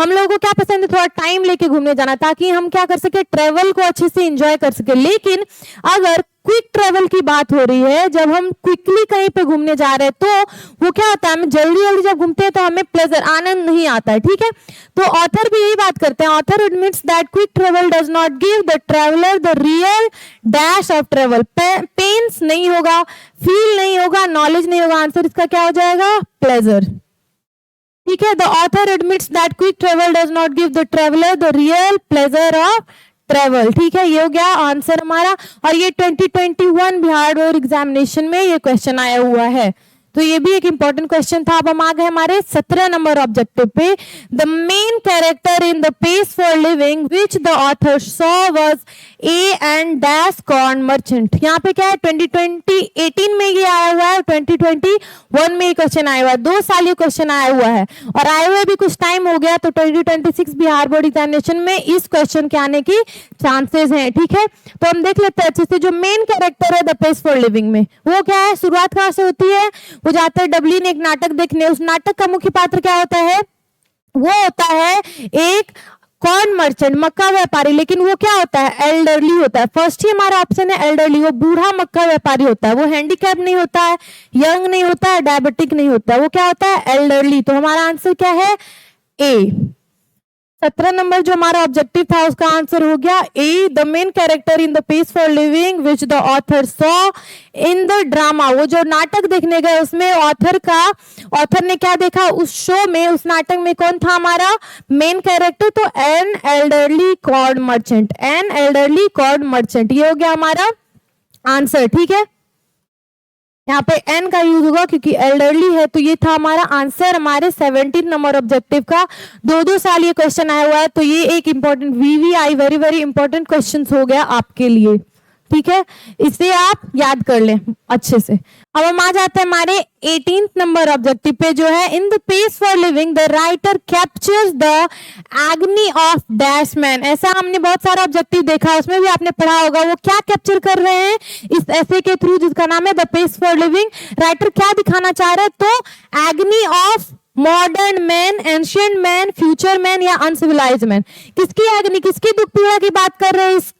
लोगों को क्या पसंद है, थोड़ा टाइम लेके घूमने जाना, ताकि हम क्या कर सके, ट्रैवल को अच्छे से एंजॉय कर सके। लेकिन अगर क्विक ट्रैवल की बात हो रही है, जब हम क्विकली कहीं पे घूमने जा रहे हैं, तो वो क्या होता है, हम जल्दी जल्दी जब घूमते हैं तो हमें प्लेजर, आनंद नहीं आता है, ठीक है। तो ऑथर भी यही बात करते हैं, author admits that quick travel does not give the traveller the real dash of travel. Pains नहीं होगा, फील नहीं होगा, नॉलेज नहीं होगा, आंसर इसका क्या हो जाएगा, प्लेजर, ठीक है। The author admits that quick travel does not give the traveller the real pleasure of travel, ठीक है, ये हो गया आंसर हमारा। और ये 2021 बिहार बोर्ड एग्जामिनेशन में ये क्वेश्चन आया हुआ है, तो ये भी एक इंपॉर्टेंट क्वेश्चन था। अब हम आ गए हमारे 17 नंबर ऑब्जेक्टिव पे। The main character in the pace for living which the author saw was a and dash corn merchant. यहाँ पे क्या है, 2018 में ये आया हुआ है, 2021 में ये क्वेश्चन आया हुआ है, 2 साल ये क्वेश्चन आया हुआ है, और आए हुए भी कुछ टाइम हो गया, तो 2026 बिहार बोर्ड एग्जामिनेशन में इस क्वेश्चन के आने की चांसेस हैं, ठीक है। तो हम देख लेते हैं अच्छे से, जो मेन कैरेक्टर है द पेस फॉर लिविंग में, वो क्या है, शुरुआत कहाँ से होती है, वो जाता है डबलिन एक नाटक देखने, उस नाटक का मुख्य पात्र क्या होता है, वो होता है एक कॉर्न मर्चेंट, मक्का व्यापारी, लेकिन वो क्या होता है, एल्डरली होता है। फर्स्ट ही हमारा ऑप्शन है एल्डरली, वो बूढ़ा मक्का व्यापारी होता है, वो हैंडीकैप नहीं होता है, यंग नहीं होता है, डायबिटिक नहीं होता है, वो क्या होता है, एल्डरली। तो हमारा आंसर क्या है, ए। 17 नंबर जो हमारा ऑब्जेक्टिव था उसका आंसर हो गया A. The main character in the pace for living which the author saw in the drama, वो जो नाटक देखने गए उसमें ऑथर ने क्या देखा, उस शो में, उस नाटक में कौन था हमारा मेन कैरेक्टर, तो an elderly corn merchant, an elderly corn merchant, ये हो गया हमारा आंसर, ठीक है। यहाँ पे एन का यूज होगा क्योंकि एल्डरली है, तो ये था हमारा आंसर हमारे 17 नंबर ऑब्जेक्टिव का। 2 साल ये क्वेश्चन आया हुआ है, तो ये एक important VVI very very important question हो गया आपके लिए, ठीक है, इसे आप याद कर लें अच्छे से। अब हम आ जाते हैं हमारे 18th नंबर ऑब्जेक्टिव पे, जो है in the pace for living the writer captures the agony of dash man. ऐसा हमने बहुत सारा ऑब्जेक्टिव देखा, उसमें भी आपने पढ़ा होगा, वो क्या कैप्चर कर रहे हैं इस ऐसे के थ्रू जिसका नाम है the pace for living. Writer क्या दिखाना चाह रहे हैं, तो agony of modern man, ancient man, future man या अनसिविलाइज्ड मैन। किसकी एग्नी, किसकी दुख पीड़ा की बात कर रहे हैं इस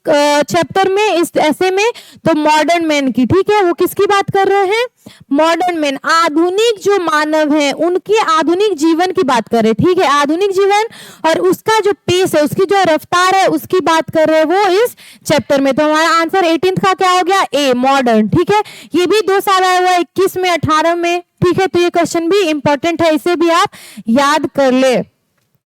चैप्टर में, इस ऐसे में, तो मॉडर्न मैन की, ठीक है। वो किसकी बात कर रहे हैं, मॉडर्न मैन, आधुनिक जो मानव है उनके आधुनिक जीवन की बात कर रहे हैं, ठीक है, आधुनिक जीवन और उसका जो पेस है, उसकी जो रफ्तार है, उसकी बात कर रहे हैं वो इस चैप्टर में। तो हमारा आंसर 18th का क्या हो गया, ए, मॉडर्न, ठीक है। ये भी 2 साल आया हुआ है, 21 में, 18 में, ठीक है, तो ये क्वेश्चन भी इंपॉर्टेंट है, इसे भी आप याद कर ले।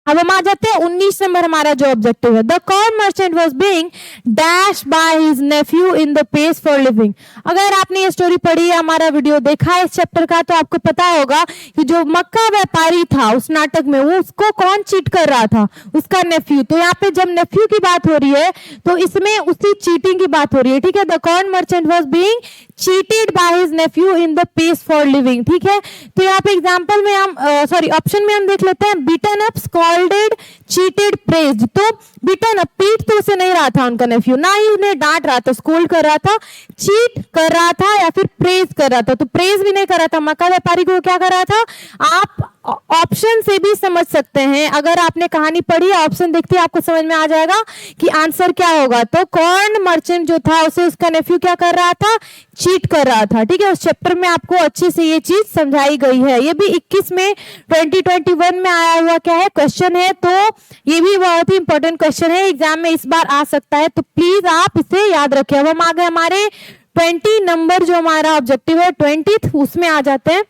अब हम आ जाते हैं 19 नंबर हमारा जो ऑब्जेक्टिव है, the corn merchant was being dash by his nephew in the pace for living. अगर आपने ये स्टोरी पढ़ी है, हमारा वीडियो देखा है इस चैप्टर का, तो आपको पता होगा कि जो मक्का व्यापारी था उस नाटक में, वो उसको कौन चीट कर रहा था, उसका नेफ्यू। तो यहाँ पे जब नेफ्यू की बात हो रही है तो इसमें उसी चीटिंग की बात हो रही है, ठीक है। The corn merchant was being cheated by his nephew in the pace for living, ठीक है। तो यहाँ पे एग्जांपल में हम ऑप्शन में हम देख लेते हैं, beaten up, scolded, cheated, praised. तो बीटन अप, पीट तो उसे नहीं रहा था उनका नेफ्यू, ना ही उन्हें डांट रहा था, स्कोल्ड कर रहा था, चीट कर रहा था या फिर प्रेज कर रहा था। तो प्रेज भी नहीं कर रहा था, मक्का व्यापारी को क्या कर रहा था, आप ऑप्शन से भी समझ सकते हैं, अगर आपने कहानी पढ़ी, ऑप्शन देखते आपको समझ में आ जाएगा कि आंसर क्या होगा। तो कॉर्न मर्चेंट जो था उसे उसका नेफ्यू क्या कर रहा था, चीट कर रहा था, ठीक है। उस चैप्टर में आपको अच्छे से ये चीज समझाई गई है। ये भी 21 में 2021 में आया हुआ क्या है, क्वेश्चन है, तो ये भी बहुत ही इंपॉर्टेंट क्वेश्चन है, एग्जाम में इस बार आ सकता है, तो प्लीज आप इसे याद रखें। अब हम आ गए हमारे 20 नंबर जो हमारा ऑब्जेक्टिव है, 20th, उसमें आ जाते हैं।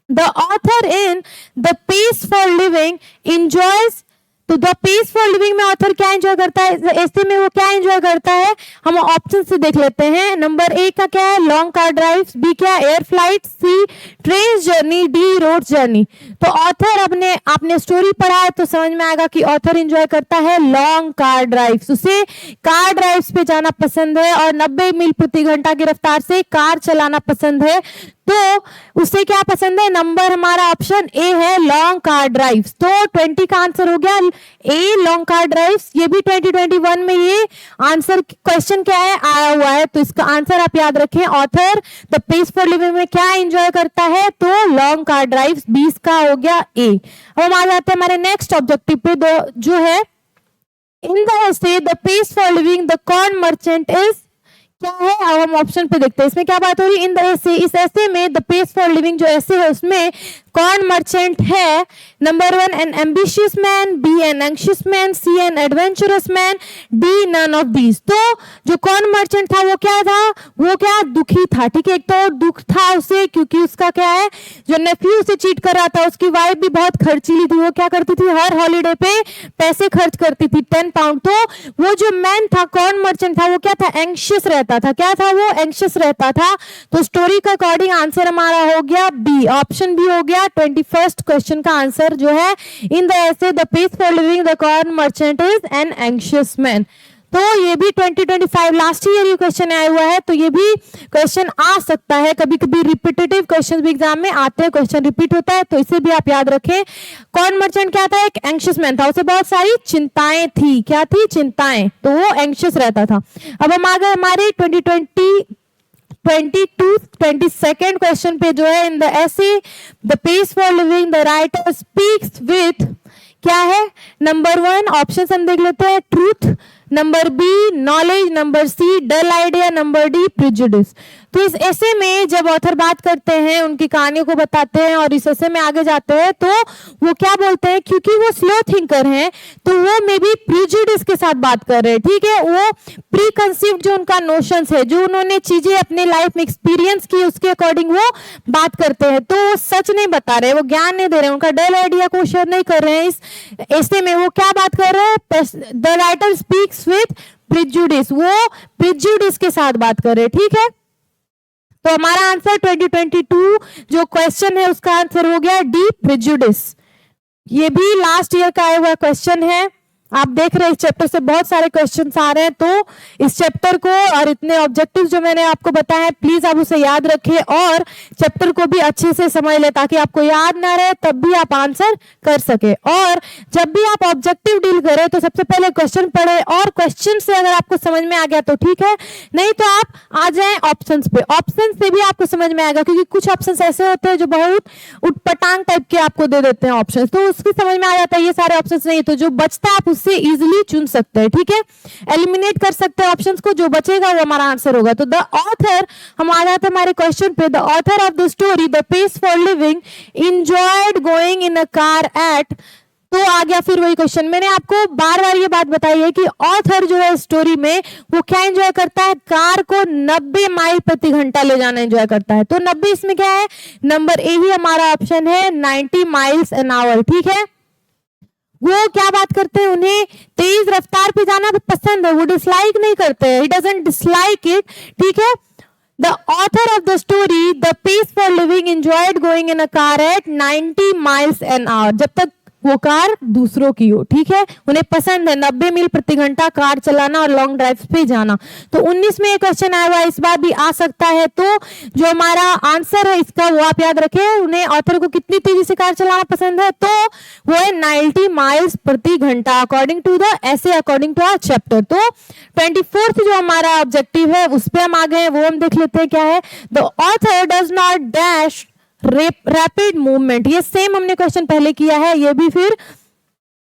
The author in The Pace for Living enjoys तो द पेस फॉर लिविंग में ऑथर क्या एंजॉय करता है, ऐसे में वो क्या एंजॉय करता है, हम ऑप्शन से देख लेते हैं। नंबर ए का क्या है, लॉन्ग कार ड्राइव, बी क्या है, air flight, C train journey, D road journey. तो ऑथर आपने स्टोरी पढ़ा है तो समझ में आएगा कि ऑथर एंजॉय करता है लॉन्ग कार ड्राइव, उसे कार ड्राइव्स पे जाना पसंद है और 90 मील प्रति घंटा की रफ्तार से कार चलाना पसंद है। तो उसे क्या पसंद है, नंबर हमारा ऑप्शन ए है लॉन्ग कार ड्राइव्स। तो 20 का आंसर हो गया ए लॉन्ग कार ड्राइव्स। ये भी 2021 में ये आंसर क्वेश्चन क्या है आया हुआ है, तो इसका आंसर आप याद रखें, author the pace for living में क्या एंजॉय करता है, तो लॉन्ग कार ड्राइव्स। 20 का हो गया ए। अब हम आ जाते हैं हमारे नेक्स्ट ऑब्जेक्टिव पे, जो है in the essay the pace for living the corn merchant is, क्या है, अब हम ऑप्शन पे देखते हैं इसमें क्या बात हो रही है। इन द एसे, इस ऐसे में द पेस फॉर लिविंग जो ऐसे है उसमें कौन मर्चेंट है, number 1 an ambitious man, B an anxious man, C an adventurous man, D none of these. तो जो कौन मर्चेंट था वो क्या था, वो क्या दुखी था, ठीक है। एक तो दुख था उसे क्योंकि उसका क्या है, जो नेफ्यू उसे चीट कर रहा था, उसकी वाइफ भी बहुत खर्चीली थी, वो क्या करती थी, हर हॉलीडे पे पैसे खर्च करती थी 10 पाउंड। तो वो जो मैन था, कौन मर्चेंट था, वो क्या था, एंग्शियस रहता था। क्या था वो, एंग्शियस रहता था। तो स्टोरी के अकॉर्डिंग आंसर हमारा हो गया बी, ऑप्शन बी हो गया 21st क्वेश्चन का आंसर जो है, in the essay the pace for living the corn merchant is an anxious man. तो ये भी 2025 लास्ट ईयर ये क्वेश्चन आया हुआ है, तो ये भी क्वेश्चन आ सकता है, कभी कभी रिपीटेटिव क्वेश्चन भी एग्जाम में आते हैं, क्वेश्चन रिपीट होता है, तो इसे भी आप याद रखें। कौन मर्चेंट क्या था, एक एंग्शियस मैन था, उसे बहुत सारी चिंताएं थी, क्या थी, चिंताएं, तो वो एंग्शियस रहता था। अब हम आ गए हमारे 22nd क्वेश्चन पे, जो है in the essay the pace for living the writer speaks with, क्या है, नंबर 1 ऑप्शन हम देख लेते हैं, truth, number B knowledge, number C dull idea, number D prejudice. तो इस ऐसे में जब ऑथर बात करते हैं, उनकी कहानियों को बताते हैं और इस ऐसे में आगे जाते हैं, तो वो क्या बोलते हैं, क्योंकि वो स्लो थिंकर हैं तो वो मे बी प्रिजुडिस के साथ बात कर रहे हैं, ठीक है। वो प्री कंसीव्ड जो उनका नोशंस है, जो उन्होंने चीजें अपने लाइफ में एक्सपीरियंस की, उसके अकॉर्डिंग वो बात करते हैं। तो वो सच नहीं बता रहे, वो ज्ञान नहीं दे रहे, उनका डल आइडिया को शेयर नहीं कर रहे हैं। इस ऐसे में वो क्या बात कर रहे हैं, the writer speaks with prejudice, वो प्रिजुडिस के साथ बात कर रहे हैं, ठीक है। तो हमारा आंसर 2022 जो क्वेश्चन है उसका आंसर हो गया डी प्रिजुडिस। ये भी लास्ट ईयर का आया हुआ क्वेश्चन है। आप देख रहे हैं इस चैप्टर से बहुत सारे क्वेश्चंस आ रहे हैं, तो इस चैप्टर को और इतने ऑब्जेक्टिव्स जो मैंने आपको बताया है, प्लीज आप उसे याद रखें और चैप्टर को भी अच्छे से समझ ले, ताकि आपको याद ना रहे तब भी आप आंसर कर सके। और जब भी आप ऑब्जेक्टिव डील करें तो सबसे पहले क्वेश्चन पढ़े, और क्वेश्चन से अगर आपको समझ में आ गया तो ठीक है, नहीं तो आप आ जाए ऑप्शन पे, ऑप्शन से भी आपको समझ में आएगा, क्योंकि कुछ ऑप्शन ऐसे होते हैं जो बहुत उटपटांग टाइप के आपको दे देते हैं ऑप्शन, तो उसकी समझ में आ जाता है ये सारे ऑप्शन नहीं, तो जो बचता है से इजीली चुन सकते हैं, ठीक है, एलिमिनेट कर सकते हैं ऑप्शंस को, जो बचेगा वो हमारा आंसर होगा। तो द ऑथर, हम आ जाते हैं हमारे क्वेश्चन पे, the author of the story the pace for living enjoyed going in a car at, तो आ गया फिर वही क्वेश्चन, मैंने आपको बार बार ये बात बताई है कि ऑथर जो है स्टोरी में वो क्या एंजॉय करता है, कार को 90 माइल प्रति घंटा ले जाना एंजॉय करता है। तो 90 इसमें क्या है, नंबर ए ही हमारा ऑप्शन है, 90 माइल्स एन आवर, ठीक है। वो क्या बात करते हैं, उन्हें तेज रफ्तार पे जाना पसंद है, वो डिसलाइक नहीं करते हैं, ही डजंट डिसलाइक इट, ठीक है। The author of the story the pace for living enjoyed going in a car at 90 miles an hour, जब तक वो कार दूसरों की हो, ठीक है, उन्हें पसंद है 90 मील प्रति घंटा कार चलाना और लॉन्ग ड्राइव पे जाना। तो 19 में ये क्वेश्चन आया हुआ है, इस बार भी आ सकता है। तो जो हमारा आंसर है इसका वो आप याद रखें, उन्हें ऑथर को कितनी तेजी से कार चलाना पसंद है, तो वो है 90 माइल्स प्रति घंटा अकॉर्डिंग टू द ऐसे, अकॉर्डिंग टू आवर चैप्टर। तो 24th जो हमारा ऑब्जेक्टिव है उस पर हम आ गए, वो हम देख लेते हैं क्या है, the author does not dash rapid movement, ये सेम हमने क्वेश्चन पहले किया है, ये भी फिर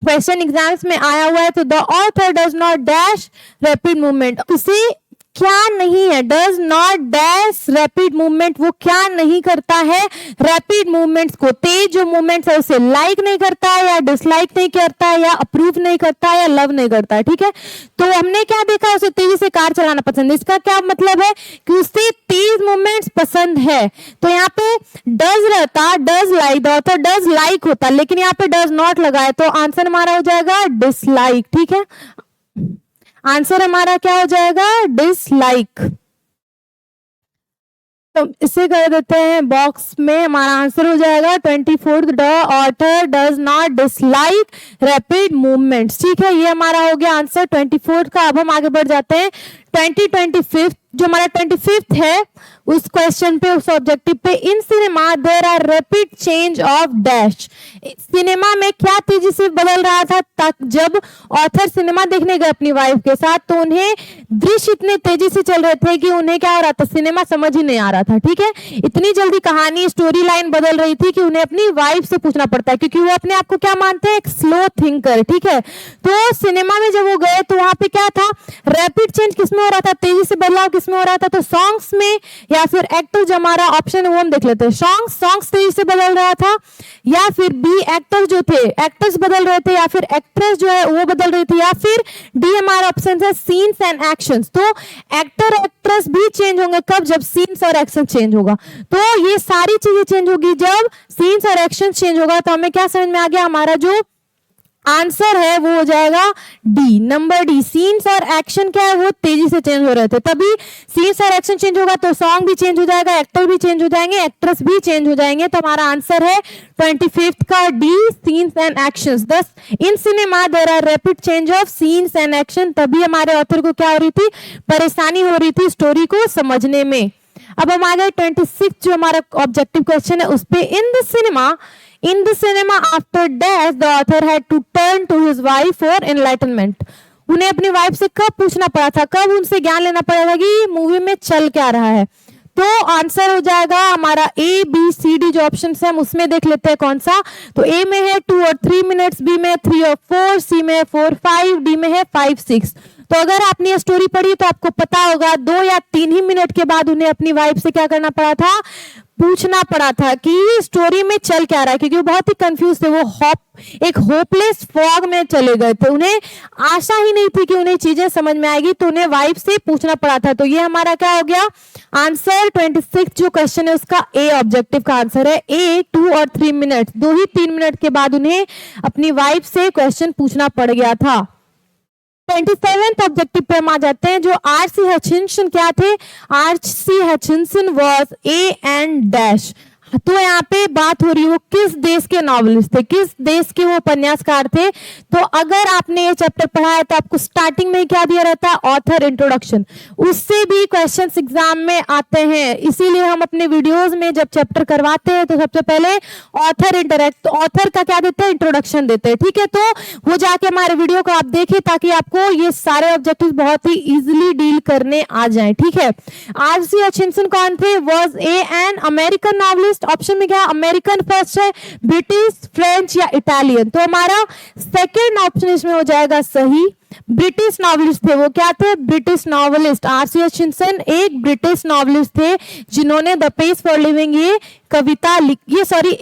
क्वेश्चन एग्जाम्स में आया हुआ है। तो the author does not dash rapid movement, उसे क्या नहीं है, does not dash rapid movement, वो क्या नहीं करता है रैपिड मूवमेंट्स को, तेज जो मूवमेंट्स है उसे लाइक नहीं करता है या डिसलाइक नहीं करता है या अप्रूव नहीं करता है या लव नहीं करता है, ठीक है। तो हमने क्या देखा, उसे तेजी से कार चलाना पसंद है, इसका क्या मतलब है कि उसे तेज मूवमेंट्स पसंद है। तो यहाँ पे डज रहता, डज लाइक होता, डज लाइक होता, लेकिन यहाँ पे डज नॉट लगा है, तो आंसर हमारा हो जाएगा डिसलाइक, ठीक है। आंसर हमारा क्या हो जाएगा, डिसलाइक। तो इसे कर देते हैं बॉक्स में, हमारा आंसर हो जाएगा 24 the author does not dislike rapid movements, ठीक है। ये हमारा हो गया आंसर 24 का। अब हम आगे बढ़ जाते हैं 25 जो हमारा 25 है उस क्वेश्चन पे, उस ऑब्जेक्टिव पे। In cinema there are rapid change of dash, cinema में क्या तेजी से बदल रहा था, तक जब ऑथर सिनेमा देखने गए अपनी वाइफ के साथ तो उन्हें दृश्य इतने तेजी से चल रहे थे कि उन्हें क्या हो रहा था, सिनेमा समझ ही नहीं आ रहा था, ठीक है। इतनी जल्दी कहानी स्टोरी लाइन बदल रही थी कि उन्हें अपनी वाइफ से पूछना पड़ता है, क्योंकि वो अपने आप को क्या मानते हैं, एक स्लो थिंकर, ठीक है। तो सिनेमा में जब वो गए तो वहां पे क्या था, रैपिड चेंज किसमें हो रहा था, तेजी से बदलाव किसमें हो रहा था, तो सॉन्ग्स में या फिर एक्टर जो हमारा ऑप्शन है वो हम देख लेते हैं। सॉन्ग्स तेजी से बदल रहा था, या फिर बी एक्टर्स जो थे, एक्टर्स बदल रहे थे, या फिर एक्ट्रेस जो है वो बदल रही थी, या फिर डी हमारा ऑप्शन है सीन्स एंड एक्शंस। तो एक्टर एक्ट्रेस भी चेंज होंगे कब, जब सीन्स और एक्शन चेंज होगा। तो ये सारी चीजें चेंज होगी जब सीन्स और एक्शन चेंज होगा। तो हमें क्या समझ में आ गया, हमारा जो आंसर है वो हो जाएगा डी, नंबर डी। सीन्स और एक्शन क्या है, वो तेजी से चेंज हो रहे थे, तभी सीन्स और एक्शन चेंज होगा तो सॉन्ग भी चेंज हो जाएगा, एक्टर भी चेंज हो जाएंगे, एक्ट्रेस भी चेंज हो जाएंगे। तो हमारा आंसर है 25 का D, scenes and actions. Thus in cinema there are rapid change of scenes and action, तभी हमारे ऑथर को क्या हो रही थी, परेशानी हो रही थी स्टोरी को समझने में। अब हम आ गए 26 जो हमारा ऑब्जेक्टिव क्वेश्चन है उस पे। In the cinema after death, the author had to turn to his wife for enlightenment. उन्हें अपनी वाइफ से कब पूछना पड़ा था, कब उनसे ज्ञान लेना पड़ा था कि मूवी में चल क्या रहा है। तो आंसर हो जाएगा हमारा ए बी सी डी जो ऑप्शन है हम उसमें देख लेते हैं कौन सा। तो ए में है 2 और 3 मिनट्स, बी में 3 और 4, सी में है 4, 5, डी में है 5, 6। तो अगर आपने ये स्टोरी पढ़ी तो आपको पता होगा 2 या 3 ही मिनट के बाद उन्हें अपनी वाइफ से क्या करना पड़ा था, पूछना पड़ा था कि स्टोरी में चल क्या रहा है, क्योंकि वो बहुत ही कंफ्यूज थे, वो एक होपलेस फॉग में चले गए थे, उन्हें आशा ही नहीं थी कि उन्हें चीजें समझ में आएगी, तो उन्हें वाइफ से पूछना पड़ा था। तो ये हमारा क्या हो गया आंसर 26 जो क्वेश्चन है उसका ए ऑब्जेक्टिव का आंसर है ए 2 और 3 मिनट, 2 ही 3 मिनट के बाद उन्हें अपनी वाइफ से क्वेश्चन पूछना पड़ गया था। 27th ऑब्जेक्टिव पे हम आ जाते हैं जो आर.सी. हचिंसन क्या थे, RC. Hutchinson was a and dash. तो यहाँ पे बात हो रही है वो किस देश के नॉवेलिस्ट थे, किस देश के वो उपन्यासकार थे। तो अगर आपने ये चैप्टर पढ़ा है तो आपको स्टार्टिंग में क्या दिया रहता है, ऑथर इंट्रोडक्शन, उससे भी क्वेश्चंस एग्जाम में आते हैं। इसीलिए हम अपने वीडियोस में जब चैप्टर करवाते हैं तो सबसे पहले ऑथर का क्या देते हैं, इंट्रोडक्शन देते हैं, ठीक है। तो वो जाके हमारे वीडियो को आप देखें ताकि आपको ये सारे ऑब्जेक्टिव बहुत ही इजिली डील करने आ जाए, ठीक है। आर.सी. हचिंसन कौन थे, was A an American novelist. Option में क्या अमेरिकन फर्स्ट है, ब्रिटिश, फ्रेंच या इटालियन। तो हमारा सेकंड ऑप्शन इसमें हो जाएगा सही, ब्रिटिश नॉवेलिस्ट थे। वो क्या थे, ब्रिटिश नॉवेलिस्ट। आर.सी. हचिंसन एक ब्रिटिश नॉवेलिस्ट थे जिन्होंने द पेस फॉर लिविंग ये कविता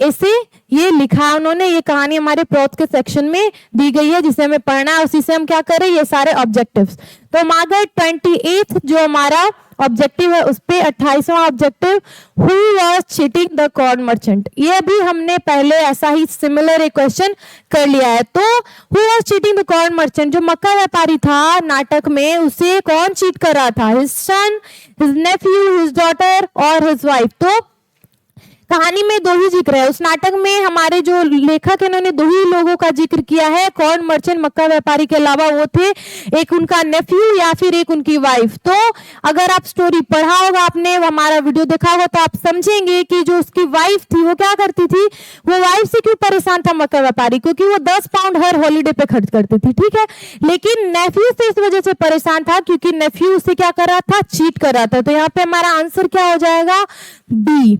ऐसे ये लिखा उन्होंने। ये कहानी हमारे प्रोथ के सेक्शन में दी गई है जिसे हमें पढ़ना है, उसी से हम क्या करें ये सारे ऑब्जेक्टिव्स। तो हम आ गए 28th जो हमारा ऑब्जेक्टिव है उस पे 28वां objective, who was cheating the corn merchant. ये भी हमने पहले ऐसा ही सिमिलर एक क्वेश्चन कर लिया है। तो who was cheating the corn merchant, जो मक्का व्यापारी था नाटक में उसे कौन चीट कर रहा था, his son, his Neiphiu, his daughter और हिज वाइफ। तो कहानी में 2 ही जिक्र है, उस नाटक में हमारे जो लेखक है उन्होंने 2 ही लोगों का जिक्र किया है, कॉर्न मर्चेंट मक्का व्यापारी के अलावा वो थे एक उनका नेफ्यू या फिर एक उनकी वाइफ। तो अगर आप स्टोरी पढ़ा होगा आपने, वो हमारा वीडियो देखा होगा तो आप समझेंगे कि जो उसकी वाइफ थी वो क्या करती थी, वो वाइफ से क्यों परेशान था मक्का व्यापारी, क्योंकि वो 10 पाउंड हर हॉलीडे पे खर्च करती थी, ठीक है। लेकिन नेफ्यू से इस वजह से परेशान था क्योंकि नेफ्यू उसे क्या कर रहा था, चीट कर रहा था। तो यहाँ पे हमारा आंसर क्या हो जाएगा, बी।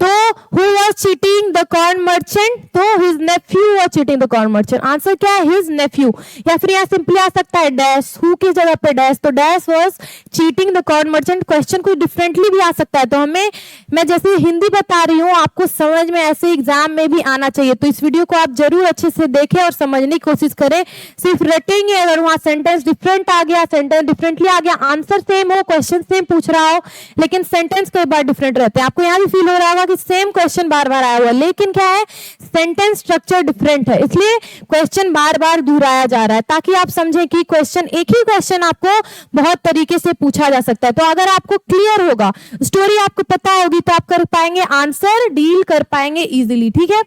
तो who was cheating the corn merchant? तो his nephew was cheating the corn merchant. Answer क्या है? his nephew. या फिर यहाँ सिंपली आ सकता है डैश, who की जगह पे डैश, तो dash was cheating the corn merchant. Question कोई डिफरेंटली भी आ सकता है, तो हमें, मैं जैसे हिंदी बता रही हूँ आपको समझ में ऐसे एग्जाम में भी आना चाहिए, तो इस वीडियो को आप जरूर अच्छे से देखें और समझने की कोशिश करें। सिर्फ रटेंगे अगर वहाँ सेंटेंस डिफरेंट आ गया, सेंटेंस डिफरेंटली आ गया, आंसर सेम हो, क्वेश्चन सेम पूछ रहा हो, लेकिन सेंटेंस कई बार डिफरेंट रहते हैं। आपको यहाँ भी फील हो रहा होगा कि सेम क्वेश्चन बार बार आया हुआ, लेकिन क्या है, सेंटेंस स्ट्रक्चर डिफरेंट है, इसलिए क्वेश्चन बार बार दोहराया जा रहा है, ताकि आप समझें कि क्वेश्चन, एक ही क्वेश्चन आपको बहुत तरीके से पूछा जा सकता है। तो अगर आपको क्लियर होगा, स्टोरी आपको पता होगी, तो आप कर पाएंगे आंसर, डील कर पाएंगे इजीली, ठीक है।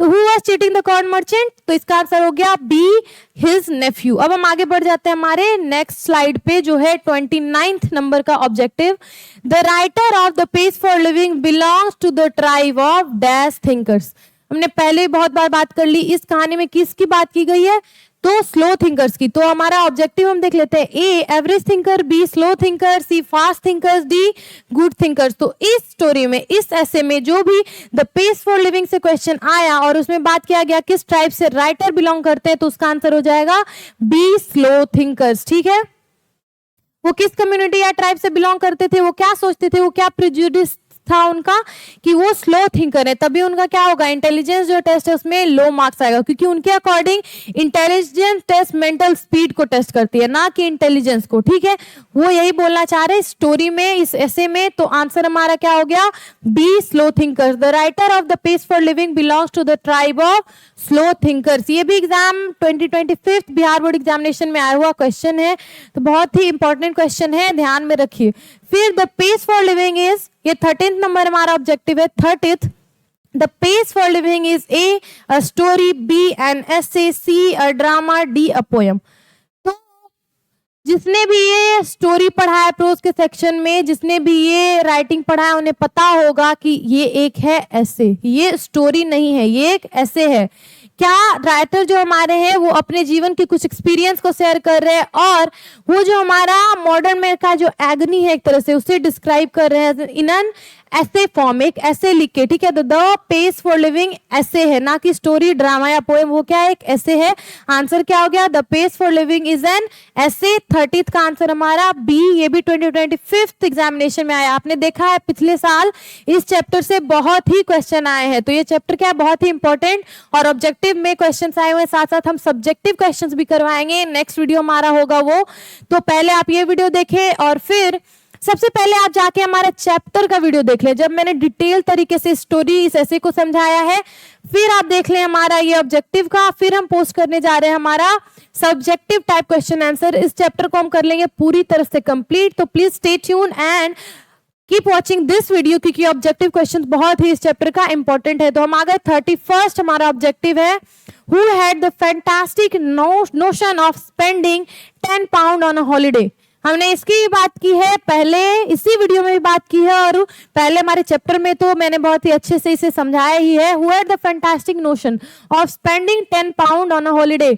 तो who was cheating the corn merchant? तो इसका आंसर हो गया बी, his nephew। अब हम आगे बढ़ जाते हैं हमारे नेक्स्ट स्लाइड पे, जो है 29th नंबर का objective. The writer of the page for living belongs to the tribe of dash thinkers. हमने पहले बहुत बार बात कर ली, इस कहानी में किसकी बात की गई है? तो स्लो थिंकर्स की। तो हमारा ऑब्जेक्टिव हम देख लेते हैं, A average thinker, B slow thinker, C fast thinkers, D good thinkers. तो इस स्टोरी में, इस ऐसे में जो भी द पेस फॉर लिविंग से क्वेश्चन आया और उसमें बात किया गया किस ट्राइब से राइटर बिलोंग करते हैं, तो उसका आंसर हो जाएगा बी स्लो थिंकर्स, ठीक है। वो किस कम्युनिटी या ट्राइब से बिलोंग करते थे, वो क्या सोचते थे, वो क्या प्रेजुडिस था उनका कि वो स्लो थिंकर है, तभी उनका क्या होगा, इंटेलिजेंस जो टेस्ट है उसमें लो मार्क्स आएगा, क्योंकि उनके according intelligence test mental speed को टेस्ट करती है, ना कि इंटेलिजेंस को, ठीक है। वो यही बोलना चाह रहे स्टोरी में, इस ऐसे में। तो आंसर हमारा क्या हो गया, B slow thinkers. The writer of the page for living belongs to the tribe of slow thinkers. ये भी एग्जाम 2025 बिहार बोर्ड एग्जामिनेशन में आया हुआ क्वेश्चन है, तो बहुत ही इंपॉर्टेंट क्वेश्चन है, ध्यान में रखिए। फिर the page for living is, ये 13th नंबर हमारा ऑब्जेक्टिव है, 30th। The page for living is A a story, B an essay, C a drama, D a poem. तो जिसने भी ये स्टोरी पढ़ा है प्रोज के सेक्शन में, जिसने भी ये राइटिंग पढ़ा है, उन्हें पता होगा कि ये एक है ऐसे, ये स्टोरी नहीं है, ये एक ऐसे है। क्या राइटर जो हमारे हैं वो अपने जीवन के कुछ एक्सपीरियंस को शेयर कर रहे हैं, और वो जो हमारा मॉडर्न में का जो एग्नी है एक तरह से, उसे डिस्क्राइब कर रहे हैं इन एन ऐसे फॉर्म, एक ऐसे लिख के, ठीक है। तो द पेज फॉर लिविंग ऐसे है, ना कि स्टोरी, ड्रामा या पोएम, वो क्या है, एक ऐसे है। आंसर क्या हो गया, the page for living is an ऐसे। 30th का आंसर हमारा बी। ये भी 2025 एग्जामिनेशन में आया, आपने देखा है पिछले साल इस चैप्टर से बहुत ही क्वेश्चन आए हैं, तो ये चैप्टर क्या है, बहुत ही इंपॉर्टेंट, और ऑब्जेक्टिव में क्वेश्चन आए हुए, साथ साथ हम सब्जेक्टिव क्वेश्चन भी करवाएंगे। नेक्स्ट वीडियो हमारा होगा वो, तो पहले आप ये वीडियो देखें, और फिर सबसे पहले आप जाके हमारे चैप्टर का वीडियो देख लें, जब मैंने डिटेल तरीके से स्टोरी इस ऐसे को समझाया है। फिर आप देख लें हमारा ये ऑब्जेक्टिव का, फिर हम पोस्ट करने जा रहे हैं हमारा सब्जेक्टिव टाइप क्वेश्चन आंसर। इस चैप्टर को हम कर लेंगे पूरी तरह से कंप्लीट, तो please stay tune and keep watching this video, क्योंकि ऑब्जेक्टिव क्वेश्चन बहुत ही इस चैप्टर का इंपॉर्टेंट है। तो हम आ गए 31st, हमारा ऑब्जेक्टिव है, who had the fantastic notion of spending 10 pound on a holiday. हमने इसकी भी बात की है पहले, इसी वीडियो में भी बात की है, और पहले हमारे चैप्टर में तो मैंने बहुत ही अच्छे से इसे समझाया ही है। Who had the fantastic notion of spending 10 pound on a holiday.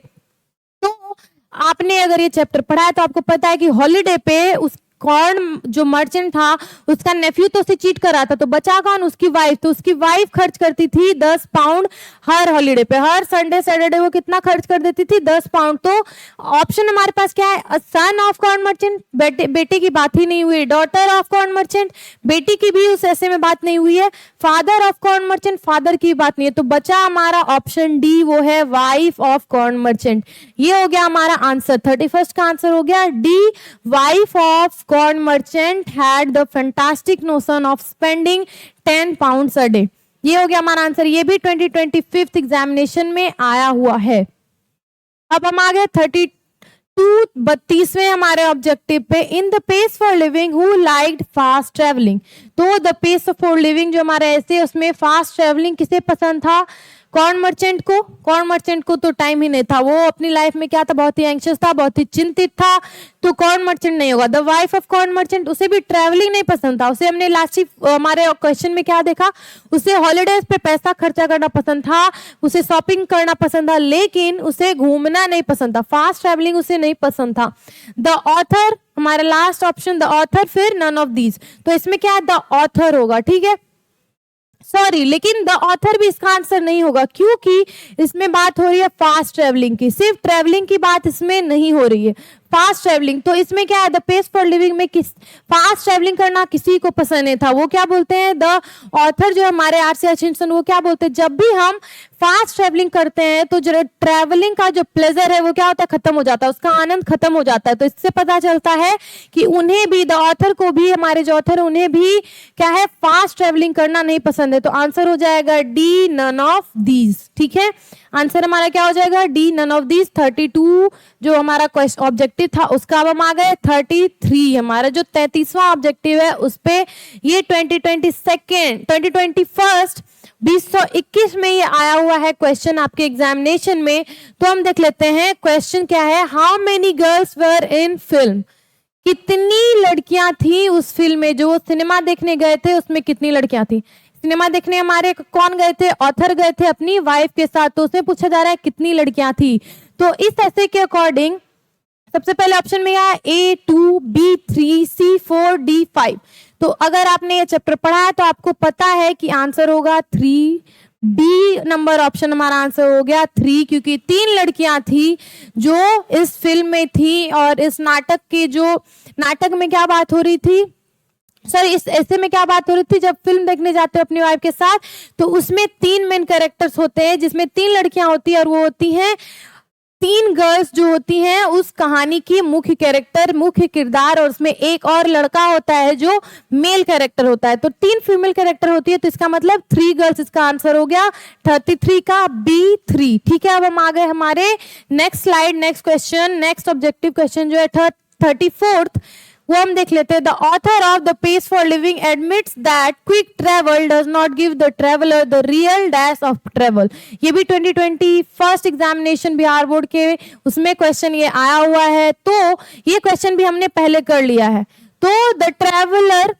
तो आपने अगर ये चैप्टर पढ़ा है तो आपको पता है कि हॉलीडे पे उस कॉर्न जो मर्चेंट था उसका नेफ्यू तो उसे चीट कर रहा था, तो बचा कौन, उसकी वाइफ। तो उसकी वाइफ खर्च करती थी 10 पाउंड हर हॉलीडे पे, हर संडे सैटरडे वो कितना खर्च कर देती थी, 10 पाउंड। तो ऑप्शन हमारे पास क्या है, अ सन ऑफ कॉर्न मर्चेंट, बेटे की बात ही नहीं हुई, डॉटर ऑफ कॉर्न मर्चेंट, बेटी की भी उस ऐसे में बात नहीं हुई है, father of corn merchant, father की बात नहीं है। तो बचा हमारा ऑप्शन डी, वो है वाइफ ऑफ कॉर्न मर्चेंट। ये हो गया हमारा आंसर, 31st का आंसर हो गया D, wife of corn merchant had the fantastic notion of spending 10 pounds a day। ये हो गया हमारा आंसर, ये भी 2025 एग्जामिनेशन में आया हुआ है। अब हम आ गए 32वें हमारे ऑब्जेक्टिव पे, in the pace for living who liked fast travelling. तो द पेस फॉर लिविंग जो हमारे ऐसे, उसमें फास्ट ट्रेवलिंग किसे पसंद था, कॉर्न मर्चेंट को। कॉर्न मर्चेंट को तो टाइम ही नहीं था, वो अपनी लाइफ में क्या था, बहुत ही एंग्शियस था, बहुत ही चिंतित था, तो कॉर्न मर्चेंट नहीं होगा। The wife of corn merchant, उसे भी ट्रैवलिंग नहीं पसंद था, उसे हमने लास्ट हमारे क्वेश्चन में क्या देखा, उसे हॉलीडेज पे पैसा खर्चा करना पसंद था, उसे शॉपिंग करना पसंद था, लेकिन उसे घूमना नहीं पसंद था, फास्ट ट्रैवलिंग उसे नहीं पसंद था। द ऑथर हमारा लास्ट ऑप्शन, द ऑथर, फिर नन ऑफ दीज। तो इसमें क्या है, द ऑथर होगा, ठीक है। सॉरी, लेकिन द ऑथर भी इसका आंसर नहीं होगा, क्योंकि इसमें बात हो रही है फास्ट ट्रेवलिंग की, सिर्फ ट्रेवलिंग की बात इसमें नहीं हो रही है, फास्ट ट्रेवलिंग। तो इसमें क्या है, द पेस फॉर लिविंग में किस फास्ट ट्रेवलिंग करना किसी को पसंद नहीं था। वो क्या बोलते हैं, द ऑथर जो हमारे आर.सी. हचिंसन, वो क्या बोलते हैं, जब भी हम फास्ट ट्रेवलिंग करते हैं तो जो ट्रेवलिंग का जो प्लेजर है वो क्या होता है, खत्म हो जाता है, उसका आनंद खत्म हो जाता है। तो इससे पता चलता है कि उन्हें भी, द ऑथर को भी, हमारे जो ऑथर है उन्हें भी क्या है, फास्ट ट्रेवलिंग करना नहीं पसंद है। तो आंसर हो जाएगा डी, नन ऑफ दीज। ठीक है, आंसर हमारा क्या हो जाएगा, डी, नन ऑफ दीज। 32 जो हमारा क्वेश्चन ऑब्जेक्टिव था उसका अब हम आ गए 33। हमारा जो 33वां ऑब्जेक्टिव है उस पे ये 2021 में ये आया हुआ है क्वेश्चन आपके एग्जामिनेशन में। तो हम देख लेते हैं क्वेश्चन क्या है, how many girls were in film, कितनी लड़कियां थी उस फिल्म में, जो सिनेमा देखने गए थे उसमें कितनी लड़कियां थी। सिनेमा देखने हमारे कौन गए थे, ऑथर गए थे अपनी वाइफ के साथ, तो उसमें पूछा जा रहा है कितनी लड़कियां थी। तो इस ऐसे के अकॉर्डिंग सबसे पहले ऑप्शन में आया A2, B3, C4, D5। तो अगर आपने ये चैप्टर पढ़ा है तो आपको पता है कि आंसर होगा 3, बी नंबर ऑप्शन हमारा आंसर हो गया 3, क्योंकि 3 लड़कियां थी जो इस फिल्म में थी। और इस नाटक के जो नाटक में क्या बात हो रही थी, सॉरी इस ऐसे में क्या बात हो रही थी, जब फिल्म देखने जाते हो अपनी वाइफ के साथ तो उसमें 3 मेन कैरेक्टर्स होते हैं, जिसमें 3 लड़कियां होती है और वो होती हैं 3 गर्ल्स जो होती हैं उस कहानी की मुख्य कैरेक्टर, मुख्य किरदार, और उसमें एक और लड़का होता है जो मेल कैरेक्टर होता है। तो 3 फीमेल कैरेक्टर होती है, तो इसका मतलब 3 गर्ल्स, इसका आंसर हो गया 33 का B3। ठीक है, अब हम आ गए हमारे next slide, next question, next objective question जो है 34th, वो हम देख लेते हैं। The author of the pace for living admits that quick travel does not give the traveller the real dash of travel. ये भी 2021 एग्जामिनेशन बिहार बोर्ड के उसमें क्वेश्चन ये आया हुआ है। तो ये क्वेश्चन भी हमने पहले कर लिया है। तो द ट्रेवलर,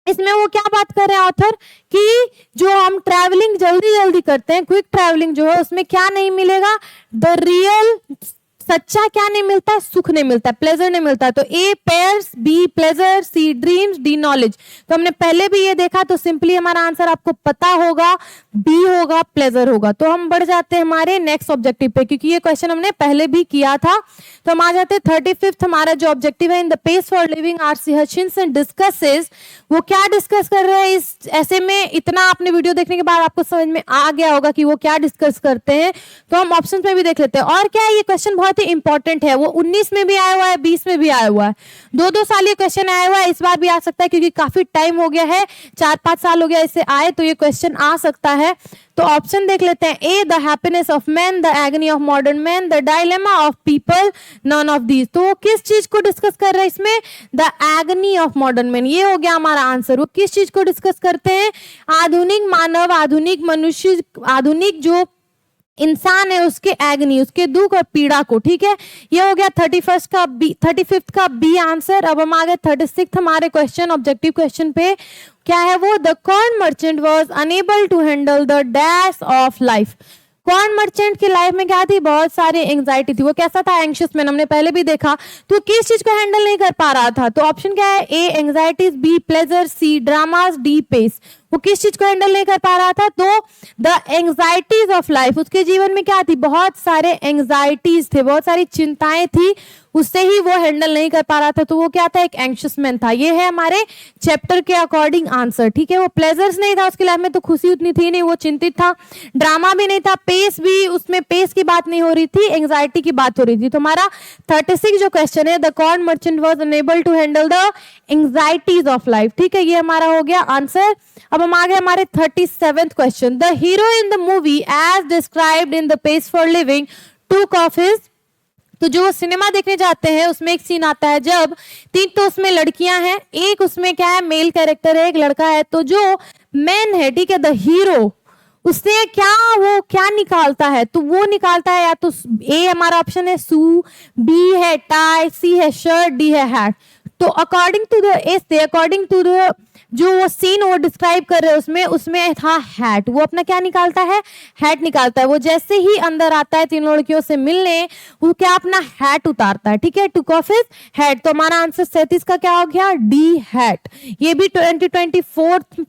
इसमें वो क्या बात कर रहे हैं ऑथर, कि जो हम ट्रैवलिंग जल्दी जल्दी करते हैं, क्विक ट्रैवलिंग जो है उसमें क्या नहीं मिलेगा, द रियल, सच्चा क्या नहीं मिलता, सुख नहीं मिलता, प्लेजर नहीं मिलता। तो ए पेयर्स, बी प्लेजर, सी ड्रीम्स, डी नॉलेज। तो हमने पहले भी ये देखा, तो सिंपली हमारा आंसर आपको पता होगा बी होगा, प्लेजर होगा। तो हम बढ़ जाते हैं हमारे नेक्स्ट ऑब्जेक्टिव पे, क्योंकि ये क्वेश्चन हमने पहले भी किया था। तो हम आ जाते हैं 35th, हमारा जो ऑब्जेक्टिव है, in the pace for living R C. Hutchinson discusses, वो क्या डिस्कस कर रहे हैं इस ऐसे में। इतना आपने वीडियो देखने के बाद आपको समझ में आ गया होगा कि वो क्या डिस्कस करते हैं। तो हम ऑप्शन में भी देख लेते हैं। और क्या है, ये क्वेश्चन बहुत ही इंपॉर्टेंट है, वो 19 में भी आया हुआ है, 20 में भी आया हुआ है, 2-2 साल ये क्वेश्चन आया हुआ है, इस बार भी आ सकता है क्योंकि काफी टाइम हो गया है, 4-5 साल हो गया इसे आए, तो ये क्वेश्चन आ सकता है। तो ऑप्शन देख लेते हैं। A, the happiness of man, the agony of modern man, the dilemma of people, none of these. तो वो किस चीज को डिस्कस कर रहे हैं इसमें, the agony of modern man, ये हो गया हमारा आंसर। वो किस चीज को डिस्कस करते हैं, आधुनिक मानव, आधुनिक मनुष्य, आधुनिक जो इंसान है उसके एगनी, उसके दुख और पीड़ा को। ठीक है, ये हो गया 35th का बी आंसर। अब हम आ गए 36th हमारे क्वेश्चन, ऑब्जेक्टिव क्वेश्चन पे। क्या है वो, the corn merchant was unable to handle the dash of life. Corn merchant की लाइफ में क्या थी, बहुत सारी एंग्जाइटी थी। वो कैसा था, एंग्शियस मैन, हमने पहले भी देखा। तो किस चीज को हैंडल नहीं कर पा रहा था, तो ऑप्शन क्या है, ए एंग्जाइटीज, बी प्लेजर, सी ड्रामास, डी पेस। वो किस चीज को हैंडल नहीं कर पा रहा था, तो द एंग्जाइटीज ऑफ लाइफ, उसके जीवन में क्या थी, बहुत सारे एंग्जाइटीज थे, बहुत सारी चिंताएं थी, उससे ही वो हैंडल नहीं कर पा रहा था। तो वो क्या था, एक एंग्शियस मैन था। ये है हमारे चैप्टर के अकॉर्डिंग आंसर। ठीक है, वो प्लेजर्स नहीं था उसकी लाइफ में, तो खुशी उतनी थी नहीं, वो चिंतित था। ड्रामा भी नहीं था, पेस भी, उसमें पेस की बात नहीं हो रही थी, एंग्जाइटी की बात हो रही थी। तो हमारा 36 जो क्वेश्चन है, the corn merchant was unable to handle the anxieties of life. ठीक है, ये हमारा हो गया आंसर। अब हम आ गए हमारे 37th question. The hero in the movie as described in the pace for living took off his. तो जो सिनेमा देखने जाते हैं उसमें एक सीन आता है जब 3 तो उसमें लड़कियां हैं, एक उसमें क्या है, मेल कैरेक्टर है, एक लड़का है। तो जो मैन है, ठीक है, द हीरो, उससे क्या, वो क्या निकालता है, तो वो निकालता है या तो ए हमारा ऑप्शन है शू, बी है टाई, सी है शर्ट, डी है हैट। तो according to the essay, according to the जो वो सीन वो डिस्क्राइब कर रहे हैं उसमें था हैट। वो अपना क्या निकालता है, हैट निकालता है। वो जैसे ही अंदर आता है 3 लड़कियों से मिलने, वो क्या अपना हैट उतारता है। ठीक है, टुक ऑफ हिज हैट। तो हमारा आंसर 37 का क्या हो गया, डी हैट। ये भी 2024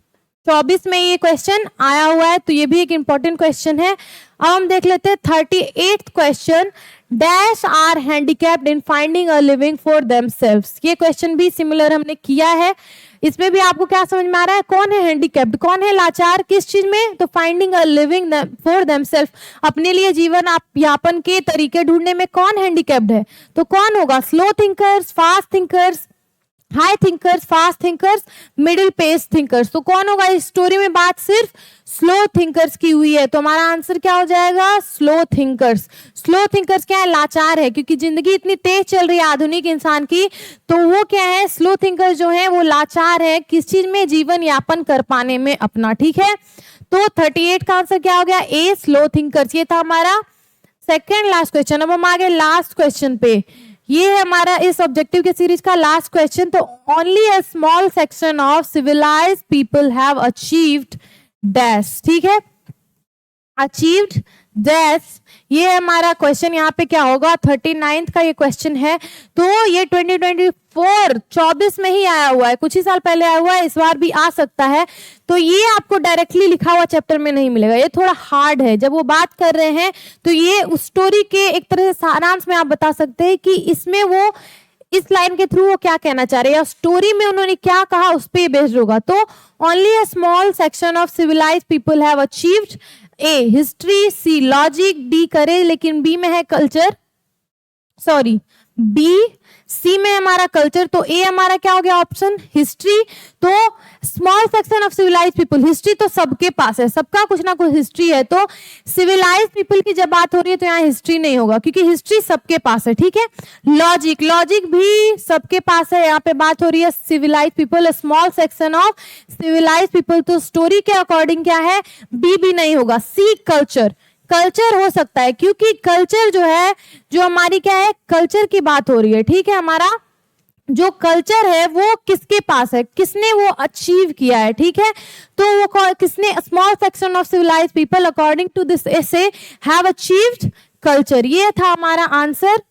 24 में ये क्वेश्चन आया हुआ है, तो ये भी एक इंपॉर्टेंट क्वेश्चन है। अब हम देख लेते हैं 38th question, dash are handicapped in finding a living for themselves. ये क्वेश्चन भी सिमिलर हमने किया है। इसमें भी आपको क्या समझ में आ रहा है, कौन है हैंडीकैप्ड, कौन है लाचार, किस चीज में, तो finding a living for themself, अपने लिए जीवन आप यापन के तरीके ढूंढने में कौन हैंडीकैप्ड है, तो कौन होगा, slow thinkers, fast thinkers, high thinkers, fast thinkers, middle pace thinkers. तो कौन होगा, इस स्टोरी में बात सिर्फ स्लो थिंकर्स की हुई है, तो हमारा आंसर क्या हो जाएगा, स्लो थिंकर्स। स्लो थिंकर्स क्या है, लाचार है, क्योंकि जिंदगी इतनी तेज चल रही है आधुनिक इंसान की, तो वो क्या है, स्लो थिंकर्स जो है वो लाचार है किस चीज में, जीवन यापन कर पाने में अपना। ठीक है, तो 38 का आंसर क्या हो गया, ए, स्लो थिंकर्स। ये था हमारा सेकेंड लास्ट क्वेश्चन। अब हम आगे लास्ट क्वेश्चन पे, ये है हमारा इस ऑब्जेक्टिव के सीरीज का लास्ट क्वेश्चन। तो only a small section of civilised people have achieved dash. ठीक है, अचीव्ड डैश, ये हमारा क्वेश्चन यहाँ पे क्या होगा, 39th का ये क्वेश्चन है। तो ये 24 में ही आया हुआ है, कुछ ही साल पहले आया हुआ है, इस बार भी आ सकता है। तो ये आपको डायरेक्टली लिखा हुआ चैप्टर में नहीं मिलेगा, ये थोड़ा हार्ड है। जब वो बात कर रहे हैं तो ये उस स्टोरी के एक तरह से सारांश में आप बता सकते हैं कि इसमें वो इस लाइन के थ्रू वो क्या कहना चाह रहे हैं, या स्टोरी में उन्होंने क्या कहा उस पर बेस्ड होगा। तो only a small section of civilised people have achieved, A history, C logic, D courage, लेकिन बी में है कल्चर, सॉरी बी, सी में हमारा कल्चर, तो ए हमारा क्या हो गया ऑप्शन, हिस्ट्री। तो small section of civilised people, history तो सबके पास है, सबका कुछ ना कुछ हिस्ट्री है, तो सिविलाइज्ड पीपल की जब बात हो रही है तो यहाँ हिस्ट्री नहीं होगा, क्योंकि हिस्ट्री सबके पास है। ठीक है, लॉजिक, लॉजिक भी सबके पास है, यहाँ पे बात हो रही है civilised people, small section of civilised people, तो स्टोरी के अकॉर्डिंग क्या है, बी भी नहीं होगा। सी कल्चर, कल्चर हो सकता है, क्योंकि कल्चर जो है, जो हमारी क्या है, कल्चर की बात हो रही है। ठीक है, हमारा जो कल्चर है वो किसके पास है, किसने वो अचीव किया है। ठीक है, तो वो किसने, small section of civilised people according to this essay have achieved culture, ये था हमारा आंसर।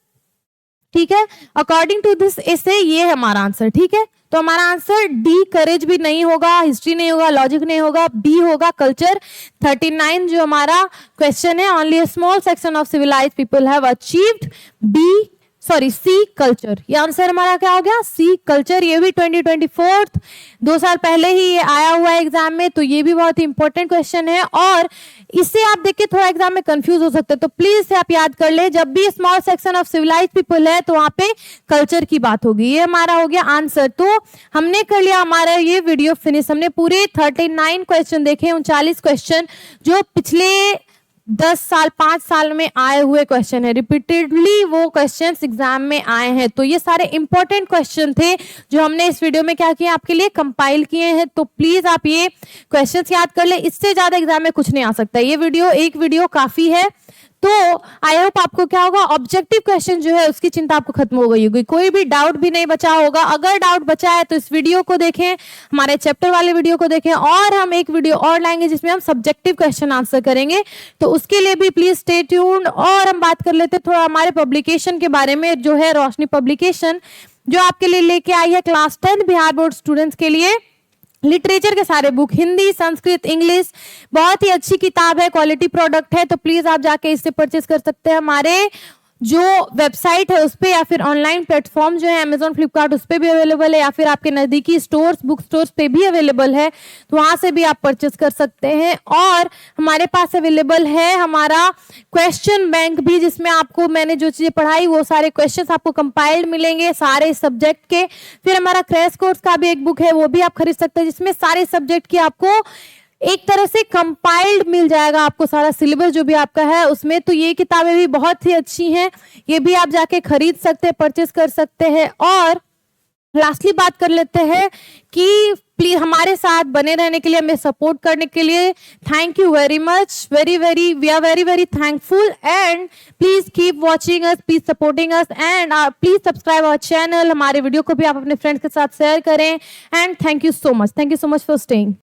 ठीक है, अकॉर्डिंग टू दिस एसे ये हमारा आंसर। ठीक है, तो हमारा आंसर डी करेज भी नहीं होगा, हिस्ट्री नहीं होगा, लॉजिक नहीं होगा, बी होगा कल्चर। 39 जो हमारा क्वेश्चन है, only a small section of civilised people have achieved, B sorry C culture, ये आंसर हमारा क्या हो गया, सी कल्चर। ये भी 2024 2 साल पहले ही ये आया हुआ है एग्जाम में, तो ये भी बहुत ही इंपॉर्टेंट क्वेश्चन है, और इससे आप देख के थोड़ा एग्जाम में कंफ्यूज हो सकते हैं, तो प्लीज इसे आप याद कर ले, जब भी small section of civilised people है तो वहां पे कल्चर की बात होगी। ये हमारा हो गया आंसर। तो हमने कर लिया हमारा ये वीडियो फिनिश, हमने पूरे 39 क्वेश्चन देखे, 39 क्वेश्चन जो पिछले 10 साल 5 साल में आए हुए क्वेश्चन है, रिपीटेडली वो क्वेश्चंस एग्जाम में आए हैं। तो ये सारे इंपॉर्टेंट क्वेश्चन थे जो हमने इस वीडियो में क्या किया, आपके लिए कंपाइल किए हैं। तो प्लीज आप ये क्वेश्चंस याद कर ले, इससे ज्यादा एग्जाम में कुछ नहीं आ सकता। ये वीडियो, एक वीडियो काफी है। तो आई होप आपको क्या होगा, ऑब्जेक्टिव क्वेश्चन जो है उसकी चिंता आपको खत्म हो गई होगी, कोई भी डाउट भी नहीं बचा होगा। अगर डाउट बचा है तो इस वीडियो को देखें, हमारे चैप्टर वाले वीडियो को देखें, और हम एक वीडियो और लाएंगे जिसमें हम सब्जेक्टिव क्वेश्चन आंसर करेंगे, तो उसके लिए भी प्लीज स्टे ट्यून्ड। और हम बात कर लेते हैं थोड़ा हमारे पब्लिकेशन के बारे में, जो है रोशनी पब्लिकेशन, जो आपके लिए लेके आई है क्लास 10 बिहार बोर्ड स्टूडेंट्स के लिए लिटरेचर के सारे बुक, हिंदी, संस्कृत, इंग्लिश, बहुत ही अच्छी किताब है, क्वालिटी प्रोडक्ट है। तो प्लीज आप जाके इससे परचेज कर सकते हैं। हमारे जो वेबसाइट है उस पे, या फिर ऑनलाइन प्लेटफॉर्म जो है अमेजॉन, फ्लिपकार्ट, उस पे भी अवेलेबल है, या फिर आपके नजदीकी स्टोर्स, बुक स्टोर्स पे भी अवेलेबल है, तो वहां से भी आप परचेज कर सकते हैं। और हमारे पास अवेलेबल है हमारा क्वेश्चन बैंक भी, जिसमें आपको मैंने जो चीजें पढ़ाई वो सारे क्वेश्चंस आपको कंपाइल्ड मिलेंगे सारे सब्जेक्ट के। फिर हमारा क्रैश कोर्स का भी एक बुक है, वो भी आप खरीद सकते हैं, जिसमें सारे सब्जेक्ट की आपको एक तरह से कंपाइल्ड मिल जाएगा, आपको सारा सिलेबस जो भी आपका है उसमें। तो ये किताबें भी बहुत ही अच्छी हैं, ये भी आप जाके खरीद सकते हैं, परचेज कर सकते हैं। और लास्टली बात कर लेते हैं कि प्लीज हमारे साथ बने रहने के लिए, हमें सपोर्ट करने के लिए thank you very much, we are very thankful, and please keep watching us, please supporting us, and please subscribe our channel. हमारे वीडियो को भी आप अपने फ्रेंड्स के साथ शेयर करें, and thank you so much for staying.